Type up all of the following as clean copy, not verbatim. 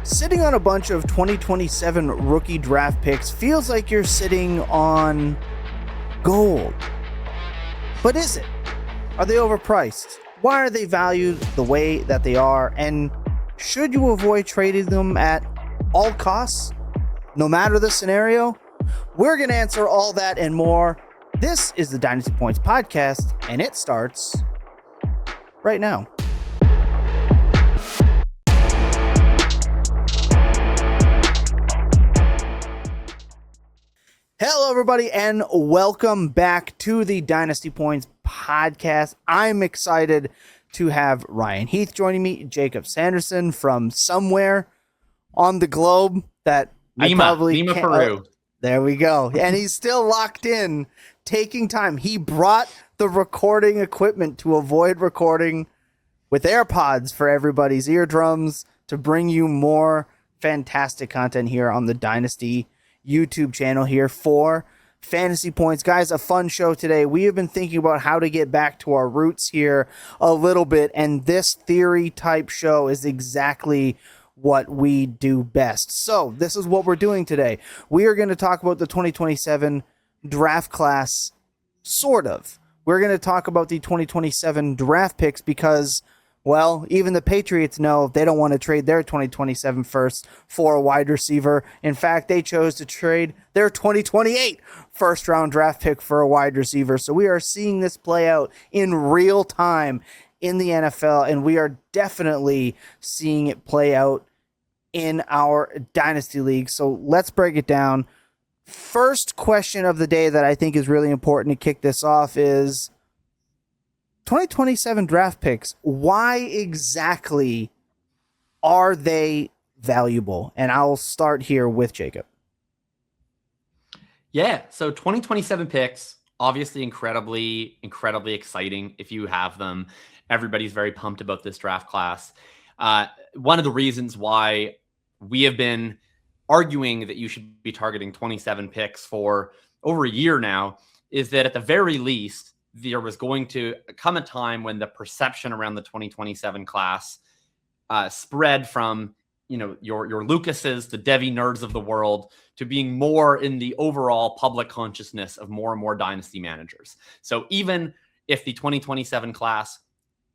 Sitting on a bunch of 2027 rookie draft picks feels like you're sitting on gold. But is it? Are they overpriced? Why are they valued the way that they are? And should you avoid trading them at all costs, no matter the scenario? We're going to answer all that and more. This is the Dynasty Points podcast, and it starts right now. Hello, everybody, and welcome back to the Dynasty Points podcast. I'm excited to have Ryan Heath joining me, Jacob Sanderson from somewhere on the globe that Lima, Peru. There we go. And he's still locked in, taking time. He brought the recording equipment to avoid recording with AirPods for everybody's eardrums to bring you more fantastic content here on the Dynasty YouTube channel here for Fantasy Points. Guys, a fun show today. We have been thinking about how to get back to our roots here a little bit, and this theory type show is exactly what we do best. So this is what we're doing today. We are going to talk about the 2027 draft class, sort of. We're going to talk about the 2027 draft picks because, well, even the Patriots know they don't want to trade their 2027 first for a wide receiver. In fact, they chose to trade their 2028 first round draft pick for a wide receiver. So we are seeing this play out in real time in the NFL, and we are definitely seeing it play out in our Dynasty League. So let's break it down. First question of the day that I think is really important to kick this off is 2027 draft picks. Why exactly are they valuable? And I'll start here with Jacob. Yeah, so 2027 picks, obviously incredibly exciting if you have them. Everybody's very pumped about this draft class. One of the reasons why we have been arguing that you should be targeting 27 picks for over a year now is that at the very least, there was going to come a time when the perception around the 2027 class spread from, your Lucases, the Devi nerds of the world, to being more in the overall public consciousness of more and more dynasty managers. So even if the 2027 class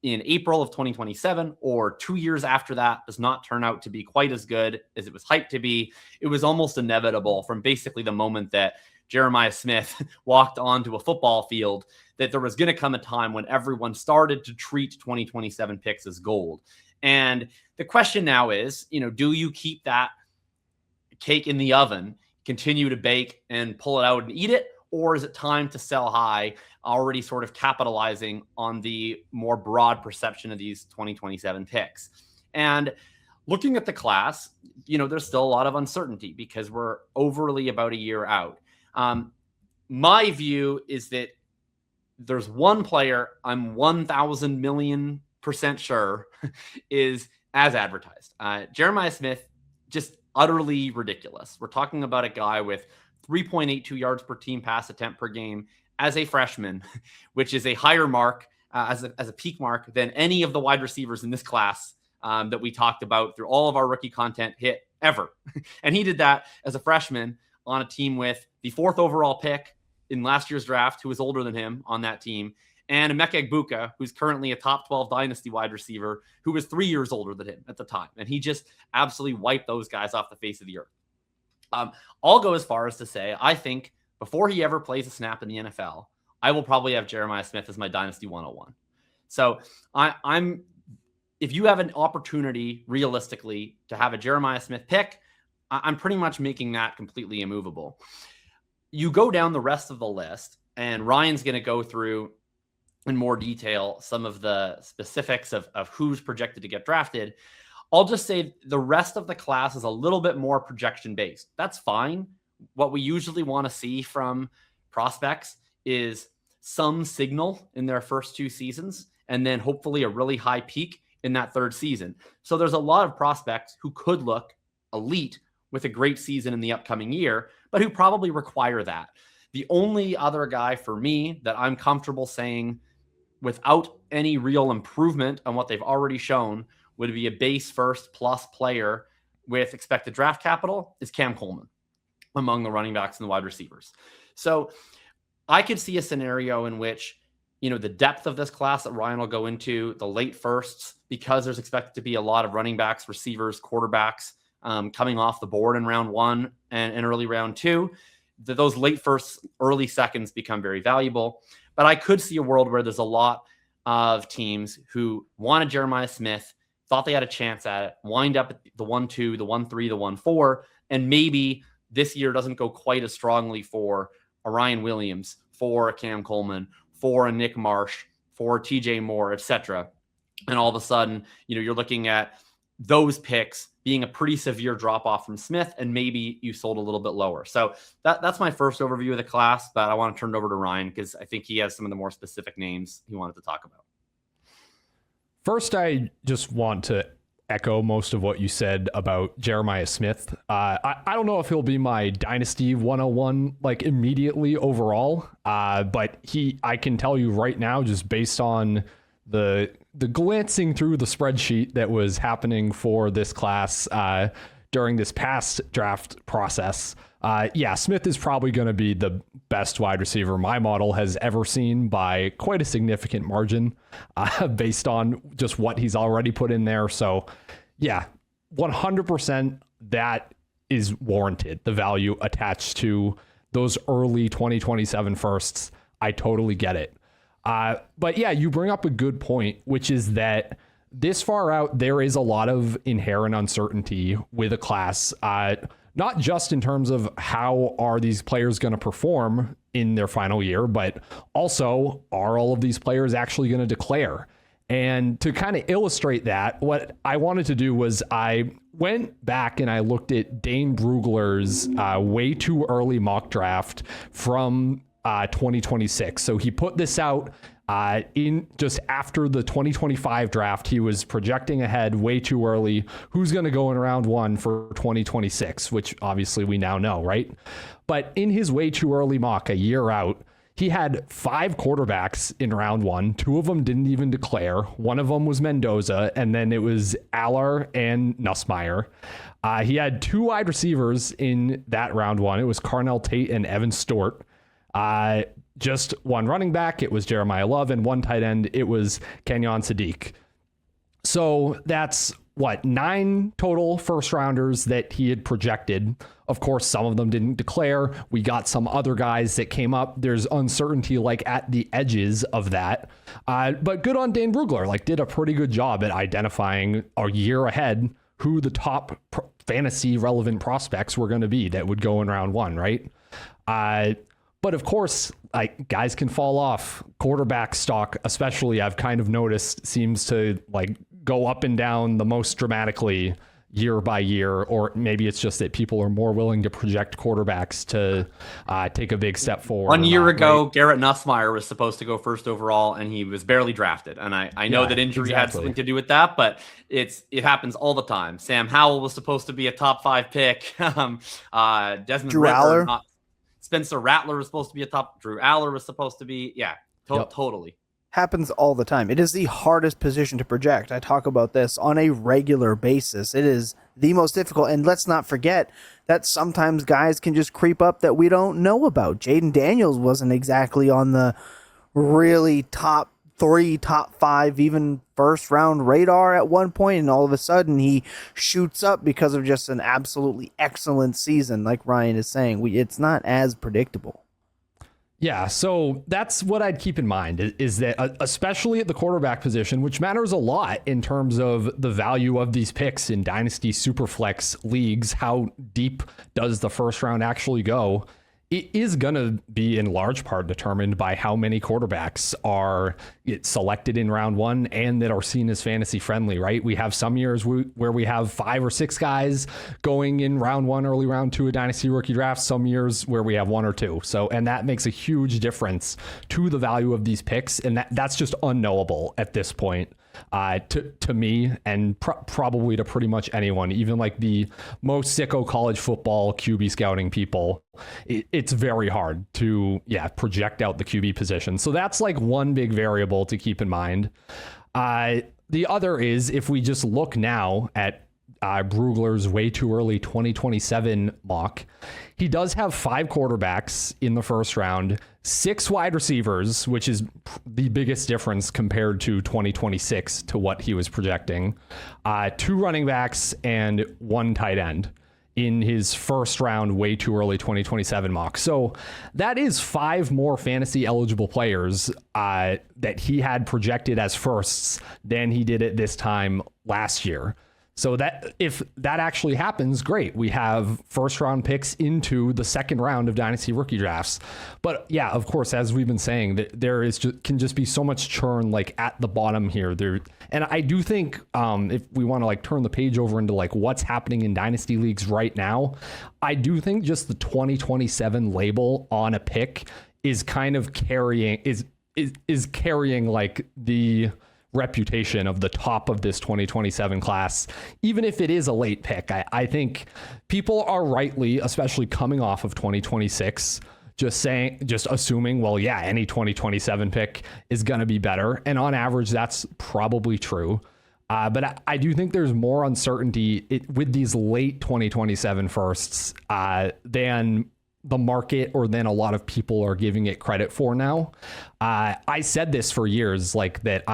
in April of 2027 or 2 years after that does not turn out to be quite as good as it was hyped to be, it was almost inevitable from basically the moment that Jeremiah Smith walked onto a football field that there was going to come a time when everyone started to treat 2027 picks as gold. And the question now is, do you keep that cake in the oven, continue to bake and pull it out and eat it? Or is it time to sell high, already sort of capitalizing on the more broad perception of these 2027 picks? And looking at the class, there's still a lot of uncertainty because we're overly about a year out. My view is that there's one player I'm 1,000 million % sure is as advertised. Jeremiah Smith, just utterly ridiculous. We're talking about a guy with 3.82 yards per team pass attempt per game as a freshman, which is a higher mark as a peak mark than any of the wide receivers in this class that we talked about through all of our rookie content hit ever. And he did that as a freshman on a team with the 4th overall pick in last year's draft, who was older than him on that team, and Emeka Egbuka, who's currently a top 12 dynasty wide receiver, who was 3 years older than him at the time. And he just absolutely wiped those guys off the face of the earth. I'll go as far as to say, I think before he ever plays a snap in the NFL, I will probably have Jeremiah Smith as my Dynasty 101. So if you have an opportunity realistically to have a Jeremiah Smith pick, I'm pretty much making that completely immovable. You go down the rest of the list, and Ryan's going to go through in more detail some of the specifics of who's projected to get drafted. I'll just say the rest of the class is a little bit more projection based. That's fine. What we usually want to see from prospects is some signal in their first 2 seasons, and then hopefully a really high peak in that 3rd season. So there's a lot of prospects who could look elite with a great season in the upcoming year, but who probably require that. The only other guy for me that I'm comfortable saying without any real improvement on what they've already shown would be a base first plus player with expected draft capital is Cam Coleman among the running backs and the wide receivers. So I could see a scenario in which, the depth of this class that Ryan will go into, the late firsts, because there's expected to be a lot of running backs, receivers, quarterbacks coming off the board in round 1 and early round 2, those late firsts, early seconds become very valuable. But I could see a world where there's a lot of teams who wanted Jeremiah Smith, thought they had a chance at it, wind up at the 1-2, the 1-3, the 1-4, and maybe this year doesn't go quite as strongly for a Ryan Williams, for a Cam Coleman, for a Nick Marsh, for TJ Moore, etc. And all of a sudden, you're looking at those picks being a pretty severe drop off from Smith, and maybe you sold a little bit lower. So that's my first overview of the class, but I want to turn it over to Ryan because I think he has some of the more specific names he wanted to talk about. First, I just want to echo most of what you said about Jeremiah Smith. I don't know if he'll be my Dynasty 101 like immediately overall, but I can tell you right now, just based on the glancing through the spreadsheet that was happening for this class during this past draft process, Smith is probably going to be the best wide receiver my model has ever seen by quite a significant margin based on just what he's already put in there. So, 100% that is warranted. The value attached to those early 2027 firsts, I totally get it. But you bring up a good point, which is that this far out, there is a lot of inherent uncertainty with a class, not just in terms of how are these players going to perform in their final year, but also are all of these players actually going to declare? And to kind of illustrate that, what I wanted to do was I went back and I looked at Dane Brugler's way too early mock draft from 2026. So he put this out in just after the 2025 draft. He was projecting ahead way too early who's going to go in round 1 for 2026, which obviously we now know, right? But in his way too early mock a year out, he had 5 quarterbacks in round 1. 2 of them didn't even declare. One of them was Mendoza, and then it was Aller and Nussmeier. He had 2 wide receivers in that round 1. It was Carnell Tate and Evan Stewart. Just 1 running back, it was Jeremiah Love, and 1 tight end, it was Kenyon Sadiq. So that's 9 total first rounders that he had projected. Of course, some of them didn't declare. We got some other guys that came up. There's uncertainty like at the edges of that. But good on Dane Brugler, did a pretty good job at identifying a year ahead who the top fantasy relevant prospects were going to be that would go in round 1, right? But of course, guys can fall off. Quarterback stock, especially, I've kind of noticed, seems to go up and down the most dramatically year by year, or maybe it's just that people are more willing to project quarterbacks to take a big step forward. 1 year ago, right? Garrett Nussmeier was supposed to go first overall, and he was barely drafted. And I know that injury had something to do with that, but it happens all the time. Sam Howell was supposed to be a top 5 pick. Desmond Drew Ritter, Aller. Spencer Rattler was supposed to be a top. Drew Aller was supposed to be. Totally. Happens all the time. It is the hardest position to project. I talk about this on a regular basis. It is the most difficult. And let's not forget that sometimes guys can just creep up that we don't know about. Jaden Daniels wasn't exactly on the really top 3, top 5, even first round radar at one point, and all of a sudden he shoots up because of just an absolutely excellent season. Like Ryan is saying, it's not as predictable. Yeah, so that's what I'd keep in mind is that especially at the quarterback position, which matters a lot in terms of the value of these picks in Dynasty Superflex leagues, how deep does the first round actually go? It is going to be in large part determined by how many quarterbacks are selected in round 1 and that are seen as fantasy friendly, right? We have some years where we have 5 or 6 guys going in round 1, early round 2 of Dynasty rookie drafts, some years where we have 1 or 2. So, and that makes a huge difference to the value of these picks. And that's just unknowable at this point. To me and probably to pretty much anyone, even the most sicko college football QB scouting people, it's very hard to project out the QB position. So that's one big variable to keep in mind. The other is if we just look now at Brugler's way too early 2027 mock, he does have 5 quarterbacks in the first round, 6 wide receivers, which is the biggest difference compared to 2026 to what he was projecting, 2 running backs, and 1 tight end in his first round, way too early 2027 mock. So that is 5 more fantasy eligible players that he had projected as firsts than he did at this time last year. So that if that actually happens, great. We have first round picks into the second round of dynasty rookie drafts. But yeah, of course, as we've been saying, that there is can just be so much churn like at the bottom here. And I do think if we want to like turn the page over into like what's happening in dynasty leagues right now, I do think just the 2027 label on a pick is kind of carrying carrying like the reputation of the top of this 2027 class, even if it is a late pick. I think people are rightly, especially coming off of 2026, just assuming, well, yeah, any 2027 pick is going to be better. And on average, that's probably true. But I do think there's more uncertainty with these late 2027 firsts than the market or than a lot of people are giving it credit for now. I said this for years, like that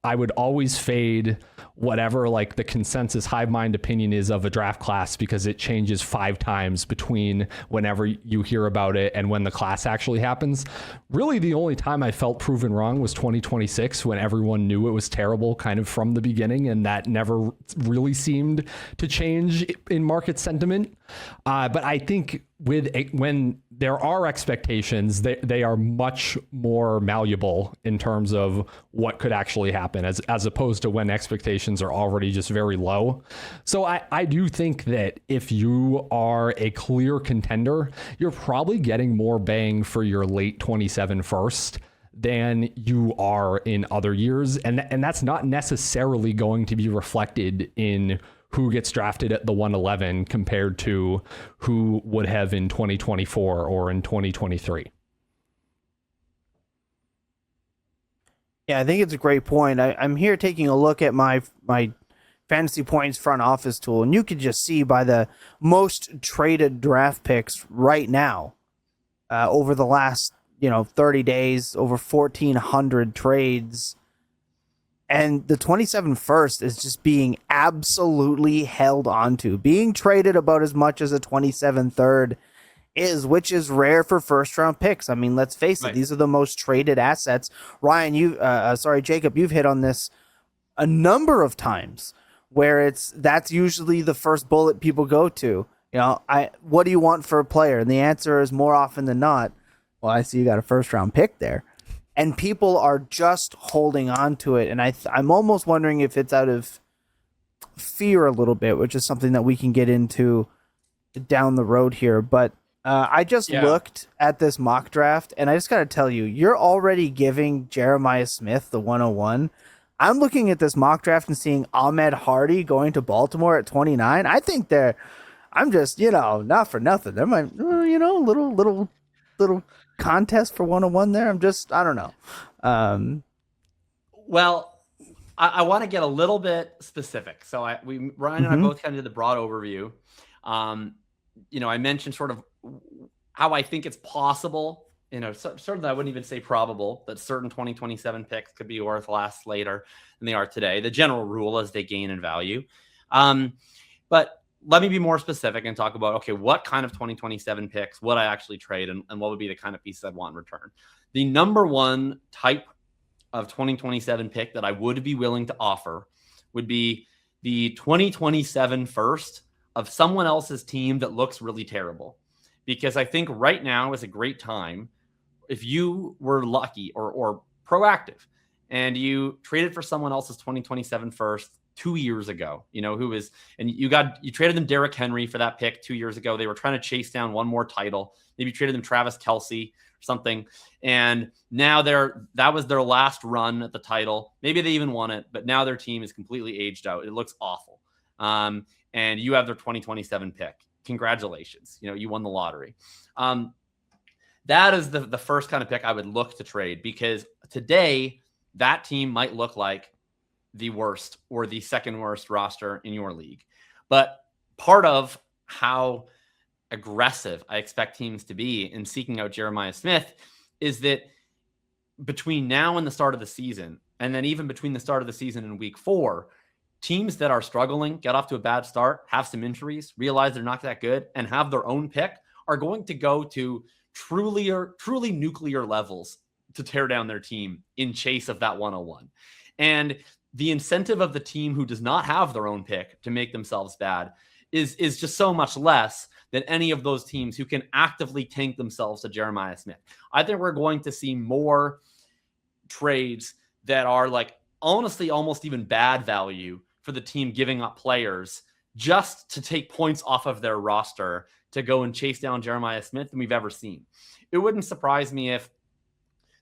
I would always fade whatever like the consensus hive mind opinion is of a draft class because it changes 5 times between whenever you hear about it and when the class actually happens. Really, the only time I felt proven wrong was 2026 when everyone knew it was terrible kind of from the beginning, and that never really seemed to change in market sentiment. But I think when there are expectations, they are much more malleable in terms of what could actually happen as opposed to when expectations are already just very low. So I do think that if you are a clear contender, you're probably getting more bang for your late 27 first than you are in other years. And that's not necessarily going to be reflected in who gets drafted at the 111 compared to who would have in 2024 or in 2023. Yeah, I think it's a great point. I'm here taking a look at my fantasy points front office tool, and you can just see by the most traded draft picks right now over the last 30 days, over 1,400 trades. And the 27 first is just being absolutely held onto, being traded about as much as a 27 third is, which is rare for first round picks. I mean, let's face it, these are the most traded assets. Ryan, Jacob, you've hit on this a number of times where that's usually the first bullet people go to. What do you want for a player? And the answer is more often than not, well, I see you got a first round pick there. And people are just holding on to it. And I'm almost wondering if it's out of fear a little bit, which is something that we can get into down the road here. But I just looked at this mock draft, and I just got to tell you, you're already giving Jeremiah Smith the 101. I'm looking at this mock draft and seeing Ahmed Hardy going to Baltimore at 29. I think I'm just, not for nothing. There might, little contest for 101 there. I don't know. Well, I want to get a little bit specific. So Ryan and I both kind of did the broad overview. I mentioned sort of how I think it's possible, certainly I wouldn't even say probable, that certain 2027 picks could be worth less later than they are today. The general rule is they gain in value. But let me be more specific and talk about, okay, what kind of 2027 picks would I actually trade and what would be the kind of pieces I'd want in return? The number one type of 2027 pick that I would be willing to offer would be the 2027 first of someone else's team that looks really terrible. Because I think right now is a great time if you were lucky or proactive and you traded for someone else's 2027 first 2 years ago, you traded them Derrick Henry for that pick 2 years ago. They were trying to chase down one more title. Maybe you traded them Travis Kelce or something. And now that was their last run at the title. Maybe they even won it, but now their team is completely aged out. It looks awful. And you have their 2027 pick. Congratulations. You won the lottery. That is the first kind of pick I would look to trade, because today that team might look like the worst or the second worst roster in your league. But part of how aggressive I expect teams to be in seeking out Jeremiah Smith is that between now and the start of the season, and then even between the start of the season and week 4, teams that are struggling, get off to a bad start, have some injuries, realize they're not that good, and have their own pick are going to go to truly nuclear levels to tear down their team in chase of that 101. And the incentive of the team who does not have their own pick to make themselves bad is just so much less than any of those teams who can actively tank themselves to Jeremiah Smith. I think we're going to see more trades that are like honestly almost even bad value for the team giving up players just to take points off of their roster to go and chase down Jeremiah Smith than we've ever seen. It wouldn't surprise me if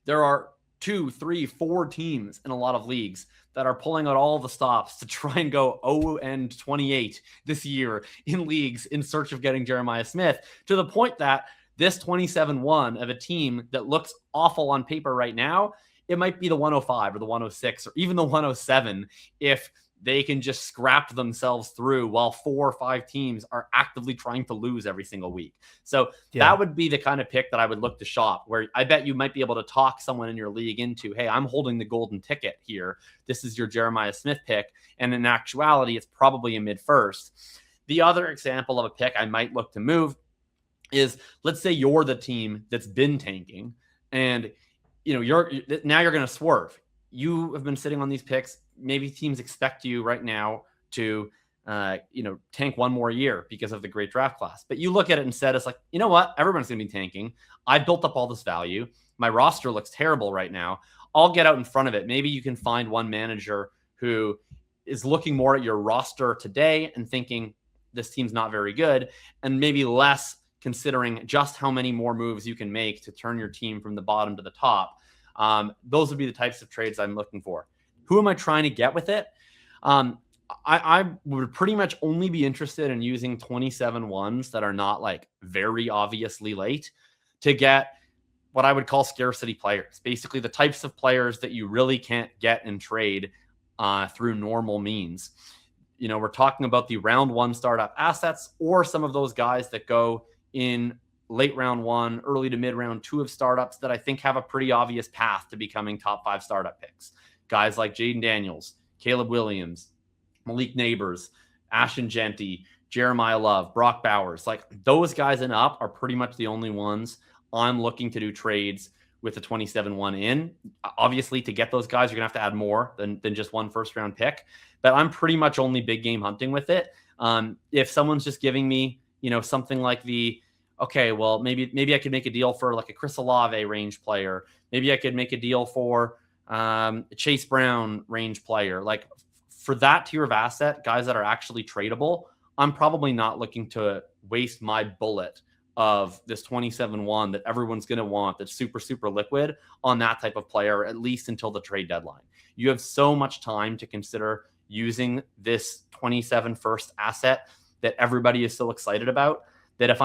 there are 2, 3, 4 teams in a lot of leagues that are pulling out all the stops to try and go 0-28 this year in leagues in search of getting Jeremiah Smith, to the point that this 27-1 of a team that looks awful on paper right now, it might be the 105 or the 106 or even the 107 if they can just scrap themselves through while 4 or 5 teams are actively trying to lose every single week. So that would be the kind of pick that I would look to shop, where I bet you might be able to talk someone in your league into, hey, I'm holding the golden ticket here. This is your Jeremiah Smith pick. And in actuality, it's probably a mid-first. The other example of a pick I might look to move is, let's say you're the team that's been tanking and you're going to swerve. You have been sitting on these picks. Maybe teams expect you right now to, tank one more year because of the great draft class. But you look at it instead, it's like, you know what? Everyone's going to be tanking. I built up all this value. My roster looks terrible right now. I'll get out in front of it. Maybe you can find one manager who is looking more at your roster today and thinking this team's not very good, and maybe less considering just how many more moves you can make to turn your team from the bottom to the top. Those would be the types of trades I'm looking for. Who am I trying to get with it? I would pretty much only be interested in using 27-1s that are not like very obviously late to get what I would call scarcity players. Basically the types of players that you really can't get in trade through normal means. We're talking about the round 1 startup assets, or some of those guys that go in late round 1, early to mid round 2 of startups that I think have a pretty obvious path to becoming top 5 startup picks. Guys like Jaden Daniels, Caleb Williams, Malik Neighbors, Ashton Genty, Jeremiah Love, Brock Bowers. Like those guys and up are pretty much the only ones I'm looking to do trades with the 27-1 in. Obviously, to get those guys, you're going to have to add more than just one first round pick. But I'm pretty much only big game hunting with it. If someone's just giving me, something like well, maybe I could make a deal for like a Chris Olave range player. Maybe I could make a deal for Chase Brown range player. Like for that tier of asset, guys that are actually tradable, I'm probably not looking to waste my bullet of this 27-1 that everyone's going to want, that's super, super liquid, on that type of player, at least until the trade deadline. You have so much time to consider using this 27 first asset that everybody is so excited about, that if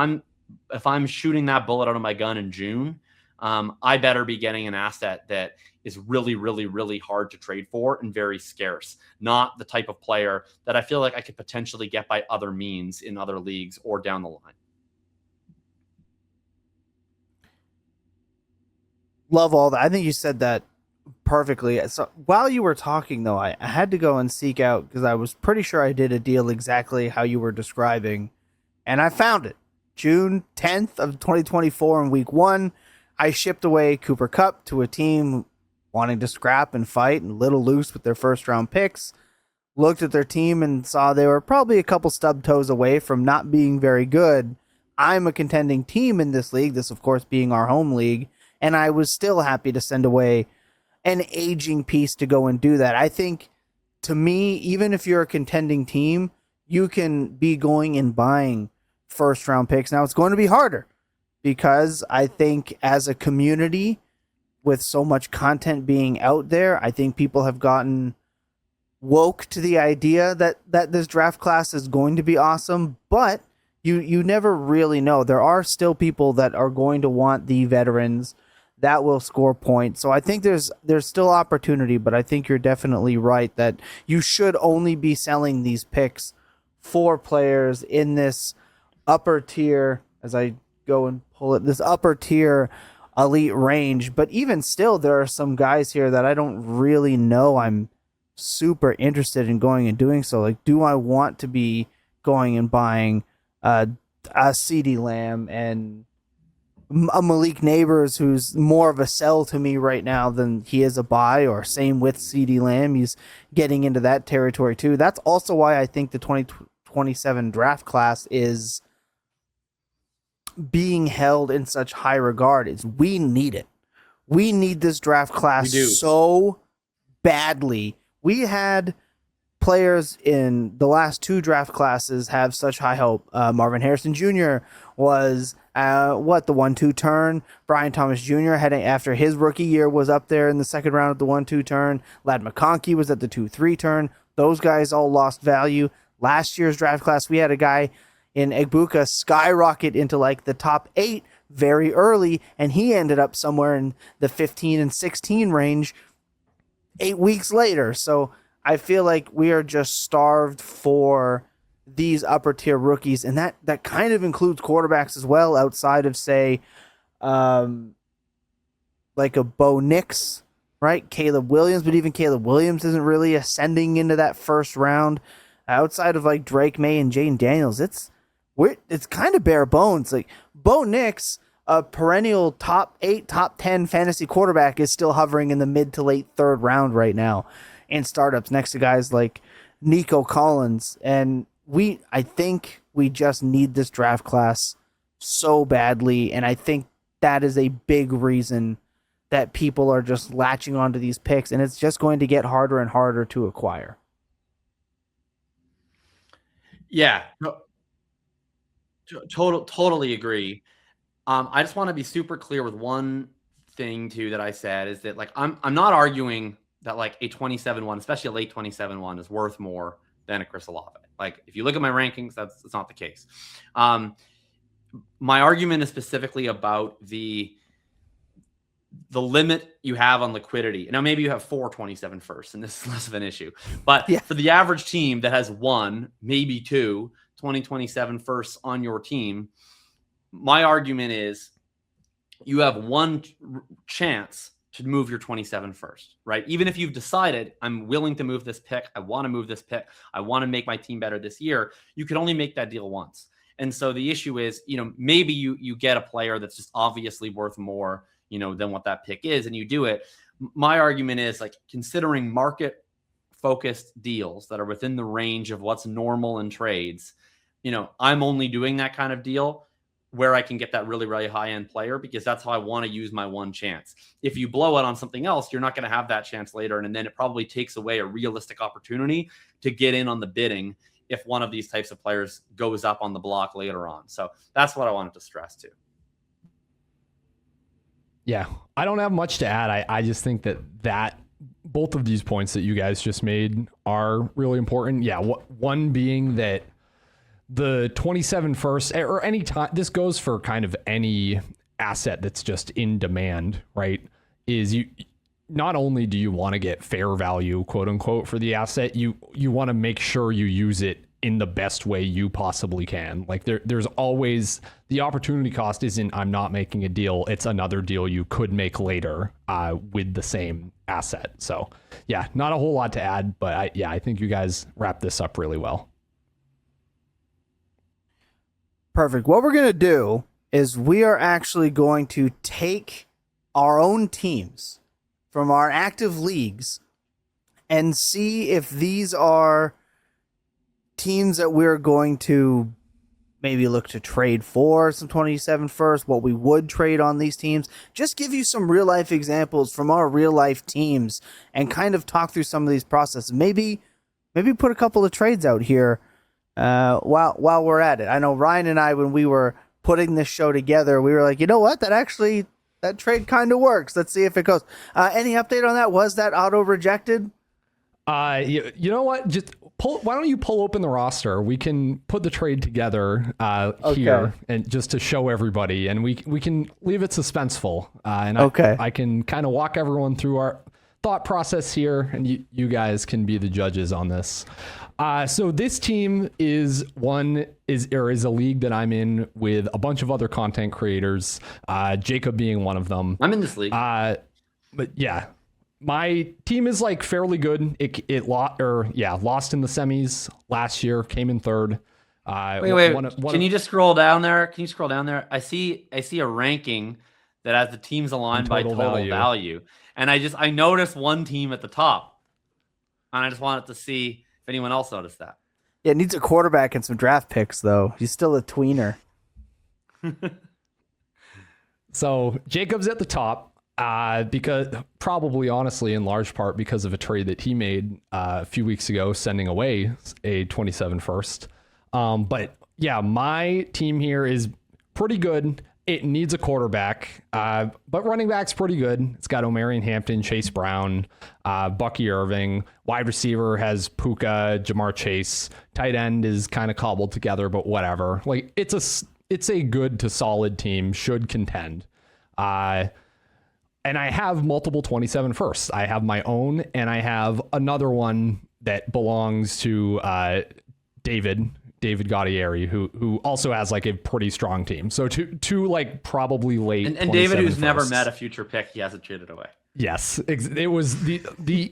I'm shooting that bullet out of my gun in June, I better be getting an asset that is really, really, really hard to trade for and very scarce, not the type of player that I feel like I could potentially get by other means in other leagues or down the line. Love all that. I think you said that perfectly. So while you were talking, though, I had to go and seek out, because I was pretty sure I did a deal exactly how you were describing, and I found it. June 10th of 2024 in week 1, I shipped away Cooper Kupp to a team wanting to scrap and fight and a little loose with their first round picks. Looked at their team and saw they were probably a couple stub toes away from not being very good. I'm a contending team in this league, this of course being our home league, and I was still happy to send away an aging piece to go and do that. I think, to me, even if you're a contending team, you can be going and buying first round picks. Now it's going to be harder, because I think as a community with so much content being out there, I think people have gotten woke to the idea that this draft class is going to be awesome, but you never really know. There are still people that are going to want the veterans that will score points. So I think there's still opportunity, but I think you're definitely right that you should only be selling these picks 4 players in this upper tier, as I go and pull it, this upper tier elite range. But even still, there are some guys here that I don't really know I'm super interested in going and doing so. Like, do I want to be going and buying a CeeDee Lamb and a Malik Neighbors, who's more of a sell to me right now than he is a buy, or same with CeeDee Lamb. He's getting into that territory too. That's also why I think the 2027 draft class is being held in such high regard. Is we need it. We need this draft class so badly. We had players in the last 2 draft classes have such high hope. Marvin Harrison Jr. was the 1-2 turn. Brian Thomas Jr. heading after his rookie year was up there in the second round of the 1-2 turn. Ladd McConkey was at the 2-3 turn. Those guys all lost value. Last year's draft class, we had a guy in Egbuka skyrocket into like the top 8 very early, and he ended up somewhere in the 15 and 16 range 8 weeks later. So I feel like we are just starved for these upper tier rookies, and that kind of includes quarterbacks as well, outside of, say, like a Bo Nix, right? Caleb Williams, but even Caleb Williams isn't really ascending into that first round. Outside of like Drake May and Jaden Daniels, it's kind of bare bones. Like Bo Nix, a perennial top 8, top 10 fantasy quarterback, is still hovering in the mid to late 3rd round right now in startups next to guys like Nico Collins. And I think we just need this draft class so badly. And I think that is a big reason that people are just latching onto these picks, and it's just going to get harder and harder to acquire. Yeah, totally agree. I just want to be super clear with one thing too that I said, is that like I'm not arguing that like a 27-1, especially a late 27-1, is worth more than a Chris Olave. Like if you look at my rankings, that's not the case. My argument is specifically about the limit you have on liquidity. Now maybe you have 4 27 firsts, and this is less of an issue. But for the average team that has 1, maybe 2 2027 firsts on your team, my argument is you have 1 chance to move your 27 first, right? Even if you've decided, I'm willing to move this pick, I want to move this pick, I want to make my team better this year, you can only make that deal once. And so the issue is, maybe you get a player that's just obviously worth more, than what that pick is, and you do it. My argument is, like, considering market focused deals that are within the range of what's normal in trades, I'm only doing that kind of deal where I can get that really, really high-end player, because that's how I want to use my 1 chance. If you blow it on something else, you're not going to have that chance later, and then it probably takes away a realistic opportunity to get in on the bidding if one of these types of players goes up on the block later on. So that's what I wanted to stress too. Yeah, I don't have much to add. I just think that both of these points that you guys just made are really important. Yeah, one being that the 27 first, or any time, this goes for kind of any asset that's just in demand, right? Is you not only do you want to get fair value, quote unquote, for the asset, you want to make sure you use it in the best way you possibly can. Like there's always the opportunity cost isn't I'm not making a deal, it's another deal you could make later with the same asset. So yeah, not a whole lot to add, but I think you guys wrapped this up really well. Perfect. What we're going to do is we are actually going to take our own teams from our active leagues and see if these are teams that we're going to maybe look to trade for some 27 first, what we would trade on these teams. Just give you some real life examples from our real life teams and kind of talk through some of these processes. Maybe put a couple of trades out here while we're at it. I know Ryan and I, when we were putting this show together, we were like, you know what, that trade kind of works. Let's see if it goes. Any update on that? Was that auto rejected? You know what? Just why don't you pull open the roster? We can put the trade together here, and just to show everybody, and we can leave it suspenseful. I can kind of walk everyone through our thought process here, and you guys can be the judges on this. So this team is a league that I'm in with a bunch of other content creators, Jacob being one of them. I'm in this league. But yeah, my team is like fairly good. It lost in the semis last year, came in third. Wait. Can you just scroll down there? Can you scroll down there? I see a ranking that has the teams aligned by total value. And I noticed one team at the top. And I just wanted to see if anyone else noticed that. Yeah, it needs a quarterback and some draft picks, though. He's still a tweener. So Jacob's at the top. Because probably honestly in large part because of a trade that he made a few weeks ago, sending away a 27 first. But yeah, my team here is pretty good. It needs a quarterback, but running back's pretty good. It's got Omarion Hampton, Chase Brown, Bucky Irving. Wide receiver has Puka, Jamar Chase. Tight end is kind of cobbled together, but whatever. Like it's a good to solid team, should contend. And I have multiple 27 firsts. I have my own, and I have another one that belongs to David Gaudieri, who also has like a pretty strong team. So two like probably late. And David, who's never met a future pick, he hasn't traded away. Yes, it was the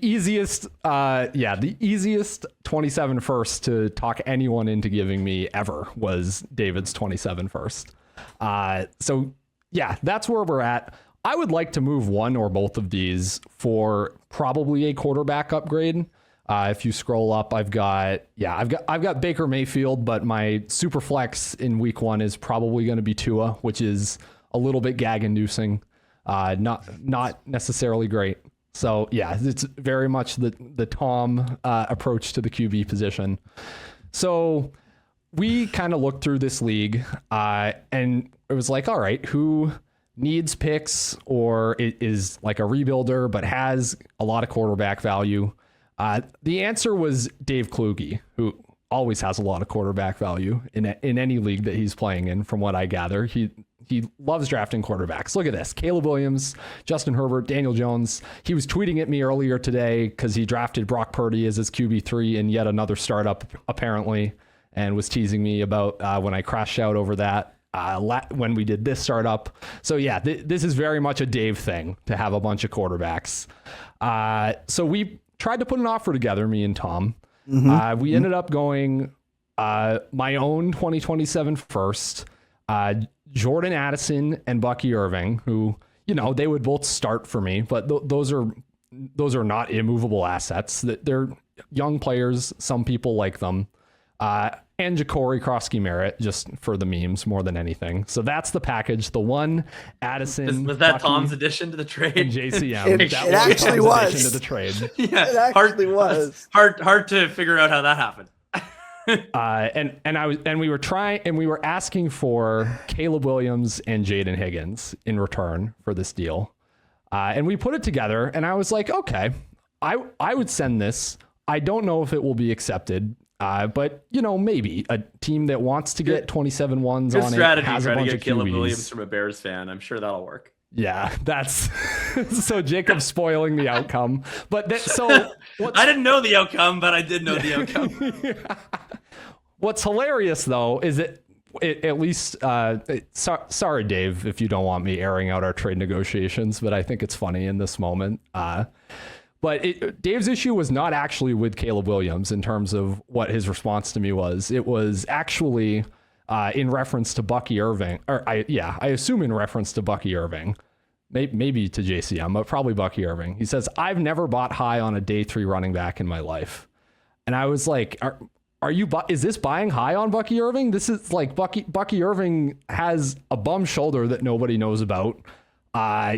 easiest, the easiest 27 first to talk anyone into giving me ever was David's 27 first. So yeah, that's where we're at. I would like to move one or both of these for probably a quarterback upgrade. If you scroll up, I've got Baker Mayfield, but my super flex in week 1 is probably going to be Tua, which is a little bit gag inducing, not necessarily great. So yeah, it's very much the Tom approach to the QB position. So we kind of looked through this league, and it was like, all right, who needs picks or is like a rebuilder but has a lot of quarterback value? The answer was Dave Kluge, who always has a lot of quarterback value in any league that he's playing in, from what I gather. He loves drafting quarterbacks. Look at this. Caleb Williams, Justin Herbert, Daniel Jones. He was tweeting at me earlier today because he drafted Brock Purdy as his QB3 in yet another startup, apparently, and was teasing me about when I crashed out over that when we did this startup. So yeah, this is very much a Dave thing to have a bunch of quarterbacks. So we tried to put an offer together, me and Tom. We ended up going my own 2027 first, Jordan Addison and Bucky Irving, who, they would both start for me, but those are not immovable assets. They're young players. Some people like them. And Ja'Cory Krosky-Merritt, just for the memes more than anything. So that's the package. The one, Addison. Was that Bucky, Tom's addition to the trade? and JCM. It actually was. Addition to the trade. Yeah, It actually was. Hard to figure out how that happened. We were asking for Caleb Williams and Jaden Higgins in return for this deal. And we put it together, and I was like, okay, I would send this. I don't know if it will be accepted. But maybe a team that wants to get 27 ones Good on strategy, it has a trying bunch to of get Caleb QBs. Williams from a Bears fan. I'm sure that'll work. Yeah, that's so Jacob's spoiling the outcome. But I didn't know the outcome, but I did know the outcome. What's hilarious though is that at least sorry, Dave, if you don't want me airing out our trade negotiations, but I think it's funny in this moment. But Dave's issue was not actually with Caleb Williams in terms of what his response to me was. It was actually in reference to Bucky Irving. I assume in reference to Bucky Irving. Maybe to JCM, but probably Bucky Irving. He says, I've never bought high on a day 3 running back in my life. And I was like, is this buying high on Bucky Irving? This is like Bucky Irving has a bum shoulder that nobody knows about.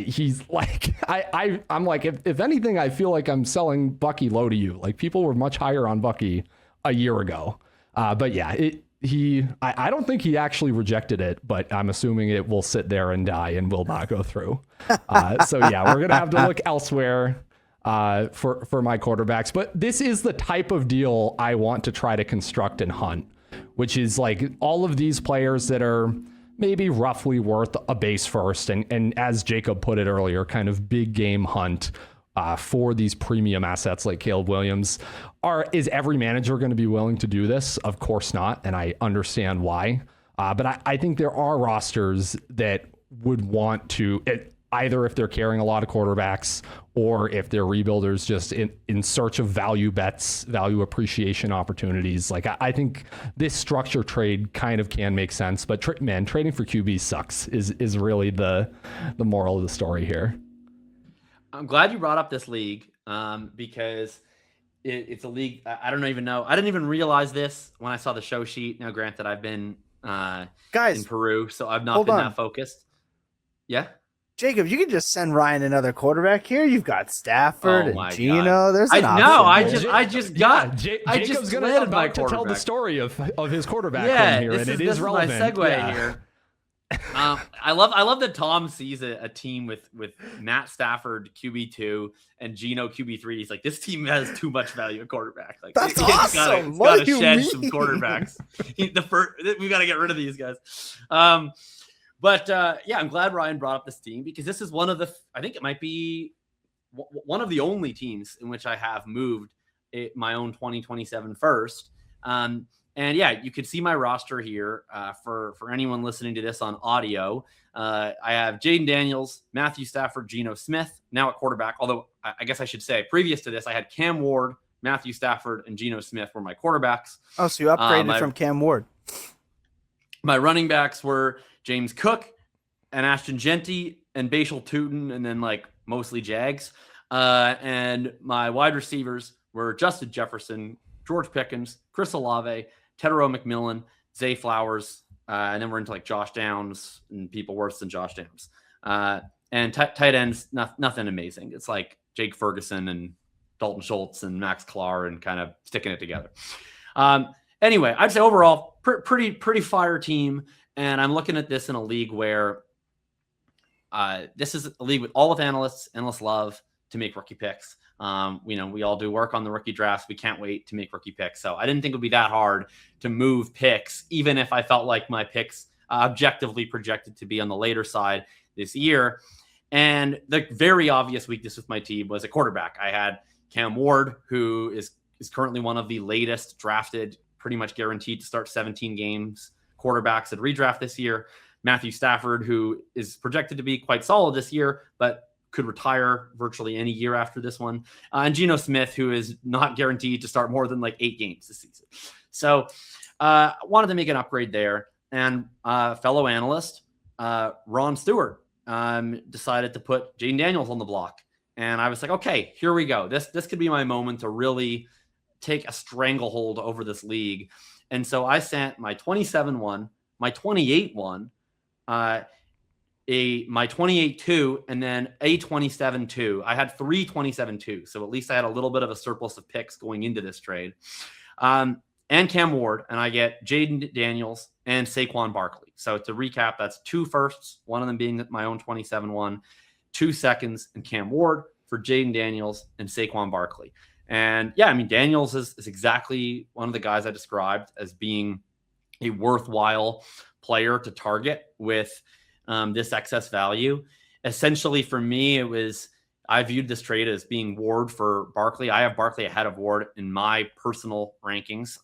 He's like, I'm like, if anything, I feel like I'm selling Bucky low to you. Like people were much higher on Bucky a year ago. But yeah, I don't think he actually rejected it, but I'm assuming it will sit there and die and will not go through. So yeah, we're going to have to look elsewhere, for my quarterbacks, but this is the type of deal I want to try to construct and hunt, which is like all of these players that are maybe roughly worth a base first. And as Jacob put it earlier, kind of big game hunt for these premium assets like Caleb Williams. Is every manager going to be willing to do this? Of course not, and I understand why. But I think there are rosters that would want to, either if they're carrying a lot of quarterbacks or if they're rebuilders just in search of value bets, value appreciation opportunities. Like I think this structure trade kind of can make sense, but trading for QB sucks is really the moral of the story here. I'm glad you brought up this league because it's a league. I don't even know. I didn't even realize this when I saw the show sheet. Now, granted, I've been in Peru, so I've not been that focused. Yeah. Jacob, you can just send Ryan another quarterback here. You've got Stafford and Geno. God. There's an option. No, I just got. Jacob's going to tell the story of his quarterback here, and it is relevant. My segue here. I love that Tom sees a team with Matt Stafford QB2 and Geno QB3. He's like, this team has too much value at quarterback. Like, that's awesome. What do you shed mean? Some quarterbacks. We got to get rid of these guys. But I'm glad Ryan brought up this team because this is one of I think it might be one of the only teams in which I have moved my own 2027 first. And you could see my roster here for anyone listening to this on audio. I have Jaden Daniels, Matthew Stafford, Geno Smith, now at quarterback. Although I guess I should say previous to this, I had Cam Ward, Matthew Stafford, and Geno Smith were my quarterbacks. Oh, so you upgraded from Cam Ward. My running backs were James Cook and Ashton Genty and Bashal Tootin, and then like mostly Jags. And my wide receivers were Justin Jefferson, George Pickens, Chris Olave, Tedero McMillan, Zay Flowers, and then we're into like Josh Downs and people worse than Josh Downs. And tight ends, nothing amazing. It's like Jake Ferguson and Dalton Schultz and Max Klar and kind of sticking it together. Anyway, I'd say overall, pretty fire team. And I'm looking at this in a league where this is a league with all of analysts, endless love to make rookie picks. We all do work on the rookie drafts. We can't wait to make rookie picks. So I didn't think it would be that hard to move picks, even if I felt like my picks objectively projected to be on the later side this year. And the very obvious weakness with my team was a quarterback. I had Cam Ward, who is currently one of the latest drafted, pretty much guaranteed to start 17 games quarterbacks at redraft this year. Matthew Stafford, who is projected to be quite solid this year, but could retire virtually any year after this one. And Geno Smith, who is not guaranteed to start more than like 8 games this season. So wanted to make an upgrade there. And fellow analyst, Ron Stewart, decided to put Jaden Daniels on the block. And I was like, okay, here we go. This could be my moment to really take a stranglehold over this league. And so I sent my 27-1, my 28-1, my 28-2, and then a 27-2. I had 3 27-2, so at least I had a little bit of a surplus of picks going into this trade. And Cam Ward, and I get Jaden Daniels and Saquon Barkley. So to recap, that's 2 firsts, one of them being my own 27-1, 2 seconds, and Cam Ward for Jaden Daniels and Saquon Barkley. And Daniels is exactly one of the guys I described as being a worthwhile player to target with this excess value. Essentially, for me, I viewed this trade as being Ward for Barkley. I have Barkley ahead of Ward in my personal rankings.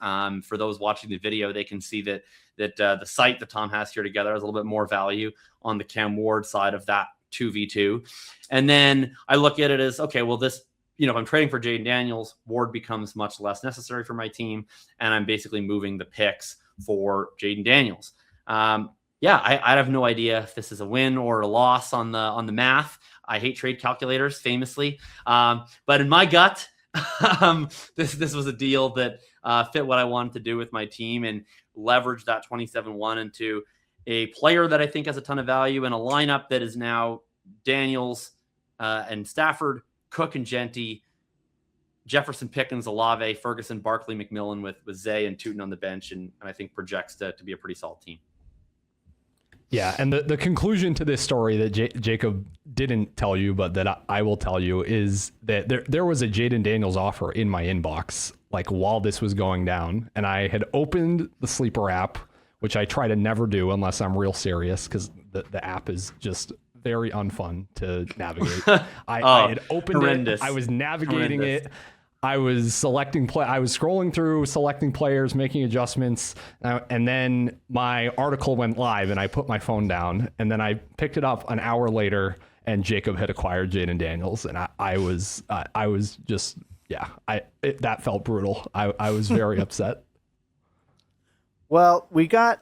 For those watching the video, they can see that the site that Tom has here together has a little bit more value on the Cam Ward side of that 2v2. And then I look at it as, okay, well, this, if I'm trading for Jaden Daniels, Ward becomes much less necessary for my team, and I'm basically moving the picks for Jaden Daniels. I have no idea if this is a win or a loss on the math. I hate trade calculators, famously. But in my gut, this was a deal that fit what I wanted to do with my team and leverage that 27-1 into a player that I think has a ton of value in a lineup that is now Daniels and Stafford, Cook and Genty, Jefferson, Pickens, Olave, Ferguson, Barkley, McMillan with Zay and Tootin on the bench, and I think projects to be a pretty solid team. Yeah, and the conclusion to this story that Jacob didn't tell you, but that I will tell you, is that there was a Jaden Daniels offer in my inbox, like while this was going down, and I had opened the Sleeper app, which I try to never do unless I'm real serious, because the app is just very unfun to navigate. I had opened horrendous. it. I was navigating Horrendous. it. I was selecting I was scrolling through, selecting players, making adjustments, and then my article went live, and I put my phone down, and then I picked it up an hour later, and Jacob had acquired Jaden Daniels, and I was just that felt brutal. I was very upset. Well, we got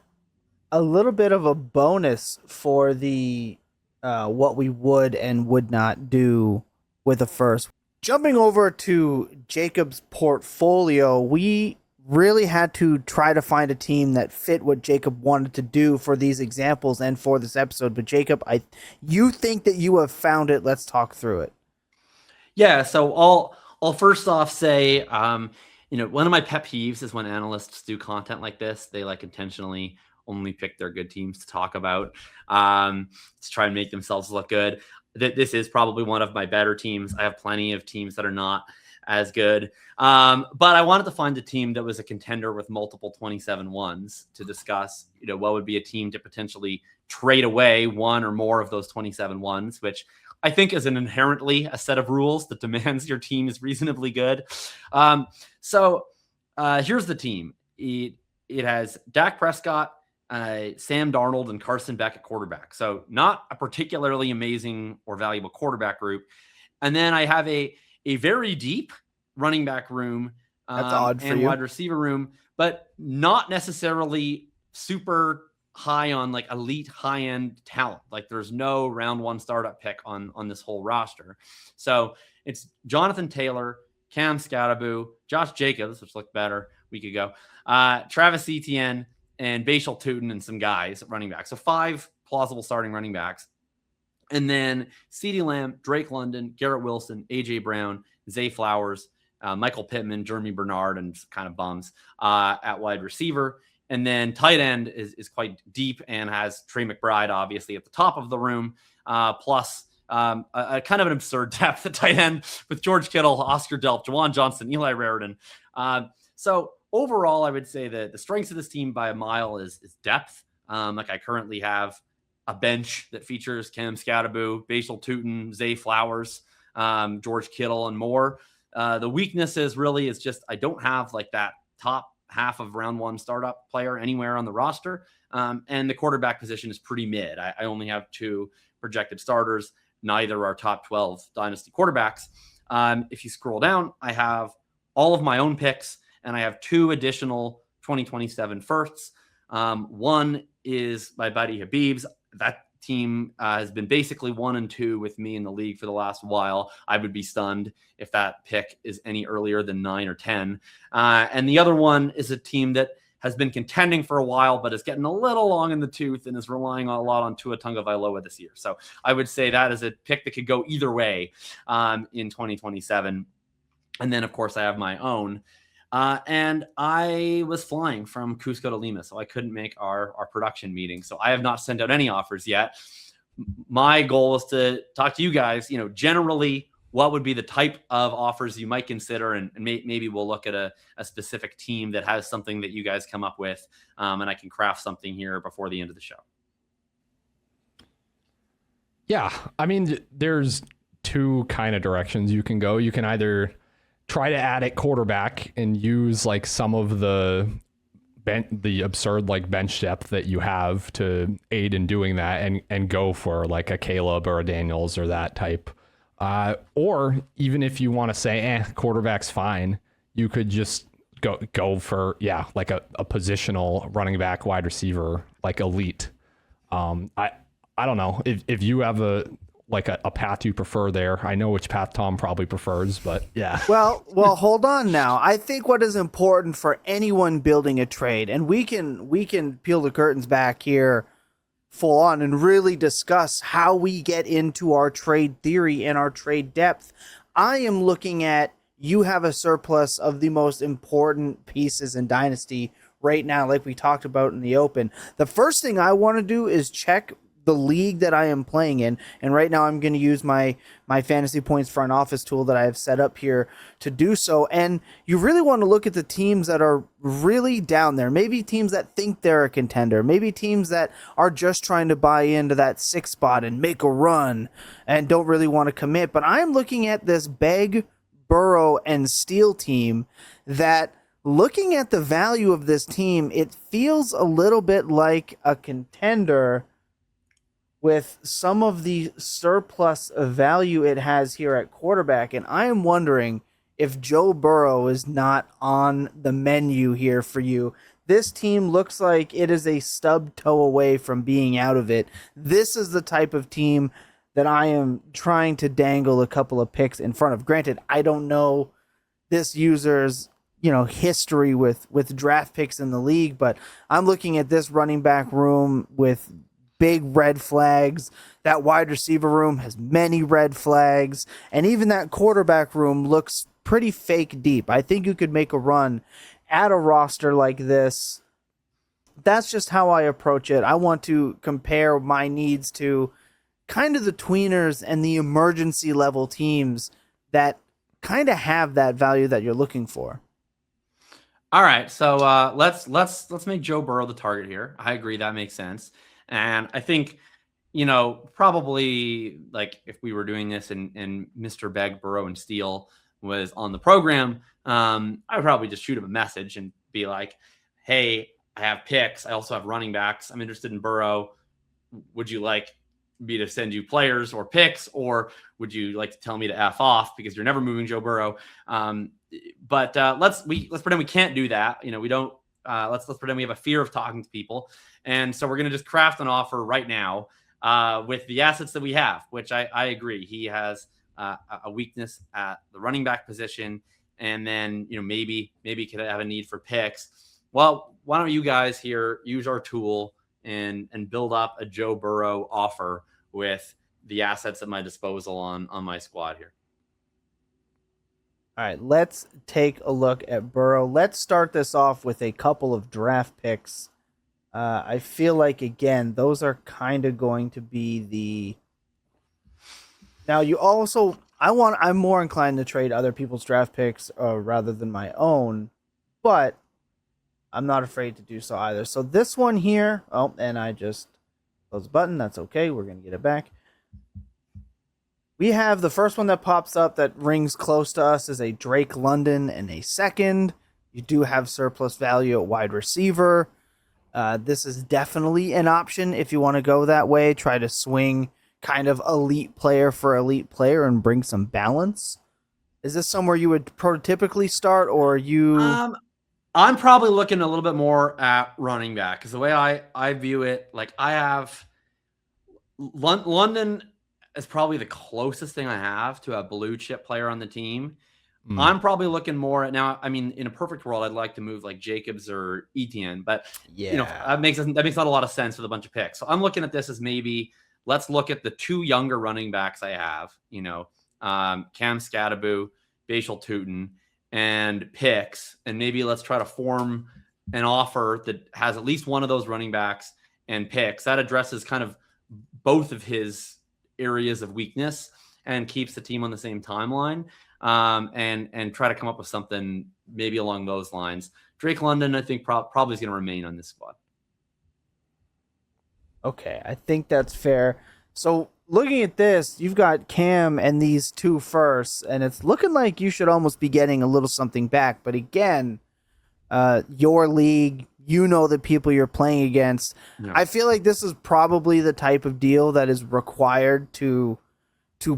a little bit of a bonus for the what we would and would not do with the first. Jumping over to Jacob's portfolio, we really had to try to find a team that fit what Jacob wanted to do for these examples and for this episode. But Jacob, you think that you have found it. Let's talk through it. Yeah, so I'll first off say, one of my pet peeves is when analysts do content like this. They like intentionally only pick their good teams to talk about, to try and make themselves look good. This is probably one of my better teams. I have plenty of teams that are not as good. But I wanted to find a team that was a contender with multiple 27-1s to discuss, what would be a team to potentially trade away one or more of those 27-1s, which I think is an inherently a set of rules that demands your team is reasonably good. So here's the team. It has Dak Prescott, Sam Darnold, and Carson Beck at quarterback. So not a particularly amazing or valuable quarterback group. And then I have a very deep running back room That's odd for and you. wide receiver room, but not necessarily super high on like elite high-end talent. Like there's no round one startup pick on this whole roster. So it's Jonathan Taylor, Cam Scatteraboo, Josh Jacobs, which looked better a week ago, Travis Etienne, and Bashal Tootin and some guys at running back. So 5 plausible starting running backs. And then CeeDee Lamb, Drake London, Garrett Wilson, A.J. Brown, Zay Flowers, Michael Pittman, Jeremy Bernard, and kind of bums at wide receiver. And then tight end is quite deep and has Trey McBride, obviously, at the top of the room, plus a kind of an absurd depth at tight end with George Kittle, Oscar Delp, Juwan Johnson, Eli Raridan. So overall, I would say that the strengths of this team by a mile is depth. Like I currently have a bench that features Cam Scatteraboo, Bashal Tootin, Zay Flowers, George Kittle, and more. The weaknesses really is just I don't have like that top half of round one startup player anywhere on the roster. And the quarterback position is pretty mid. I only have 2 projected starters. Neither are top 12 dynasty quarterbacks. If you scroll down, I have all of my own picks, and I have 2 additional 2027 firsts. One is my buddy Habib's. That team has been basically 1 and 2 with me in the league for the last while. I would be stunned if that pick is any earlier than 9 or 10. And the other one is a team that has been contending for a while, but is getting a little long in the tooth and is relying a lot on Tua Tagovailoa this year. So I would say that is a pick that could go either way in 2027. And then, of course, I have my own. And I was flying from Cusco to Lima, so I couldn't make our production meeting. So I have not sent out any offers yet. My goal is to talk to you guys, generally what would be the type of offers you might consider, and maybe we'll look at a specific team that has something that you guys come up with, and I can craft something here before the end of the show. Yeah, I mean, there's 2 kind of directions you can go. You can either try to add at quarterback and use like some of the absurd like bench depth that you have to aid in doing that, and go for like a Caleb or a Daniels or that type. Or even if you want to say, quarterback's fine, you could just go for, like a positional running back, wide receiver, like elite. I don't know if you have a path you prefer there. I know which path Tom probably prefers, but yeah. Well, hold on now. I think what is important for anyone building a trade, and we can peel the curtains back here full on and really discuss how we get into our trade theory and our trade depth. I am looking at, you have a surplus of the most important pieces in Dynasty right now, like we talked about in the open. The first thing I want to do is check the league that I am playing in, and right now I'm going to use my fantasy points front office tool that I have set up here to do so. And you really want to look at the teams that are really down there, maybe teams that think they're a contender, maybe teams that are just trying to buy into that 6th spot and make a run and don't really want to commit. But I'm looking at this Begg, Burrow, and Steele team that, looking at the value of this team, it feels a little bit like a contender with some of the surplus of value it has here at quarterback. And I am wondering if Joe Burrow is not on the menu here for you. This team looks like it is a stub toe away from being out of it. This is the type of team that I am trying to dangle a couple of picks in front of. Granted, I don't know this user's history with draft picks in the league, but I'm looking at this running back room with big red flags. That wide receiver room has many red flags, and even that quarterback room looks pretty fake deep. I think you could make a run at a roster like this. That's just how I approach it. I want to compare my needs to kind of the tweeners and the emergency level teams that kind of have that value that you're looking for. All right, so let's make Joe Burrow the target here. I agree, that makes sense. And I think, probably like if we were doing this and Mr. Begg, Burrow, and Steele was on the program, I would probably just shoot him a message and be like, hey, I have picks. I also have running backs. I'm interested in Burrow. Would you like me to send you players or picks, or would you like to tell me to F off because you're never moving Joe Burrow? But let's pretend we can't do that. We don't. Let's pretend we have a fear of talking to people. And so we're going to just craft an offer right now with the assets that we have, which I agree. He has a weakness at the running back position. And then, maybe could have a need for picks. Well, why don't you guys here use our tool and build up a Joe Burrow offer with the assets at my disposal on my squad here. All right, let's take a look at Burrow. Let's start this off with a couple of draft picks. I feel like, again, those are kind of going to be the... Now, you also... I'm more inclined to trade other people's draft picks rather than my own, but I'm not afraid to do so either. So this one here... Oh, and I just closed the button. That's okay. We're going to get it back. We have the first one that pops up that rings close to us is a Drake London and a second. You do have surplus value at wide receiver. This is definitely an option if you want to go that way. Try to swing kind of elite player for elite player and bring some balance. Is this somewhere you would prototypically start, or are you... I'm probably looking a little bit more at running back, because the way I view it, like I have London is probably the closest thing I have to a blue chip player on the team. I'm probably looking more at now. I mean, in a perfect world, I'd like to move like Jacobs or Etienne, but that makes not a lot of sense with a bunch of picks. So I'm looking at this as maybe let's look at the two younger running backs I have. Cam Scattaboo, Bashal Tootin, and picks, and maybe let's try to form an offer that has at least one of those running backs and picks that addresses kind of both of his areas of weakness and keeps the team on the same timeline. And try to come up with something maybe along those lines. Drake London, I think, probably is going to remain on this squad. Okay, I think that's fair. So looking at this, you've got Cam and these two firsts, and it's looking like you should almost be getting a little something back. But again, your league, the people you're playing against. Yeah. I feel like this is probably the type of deal that is required to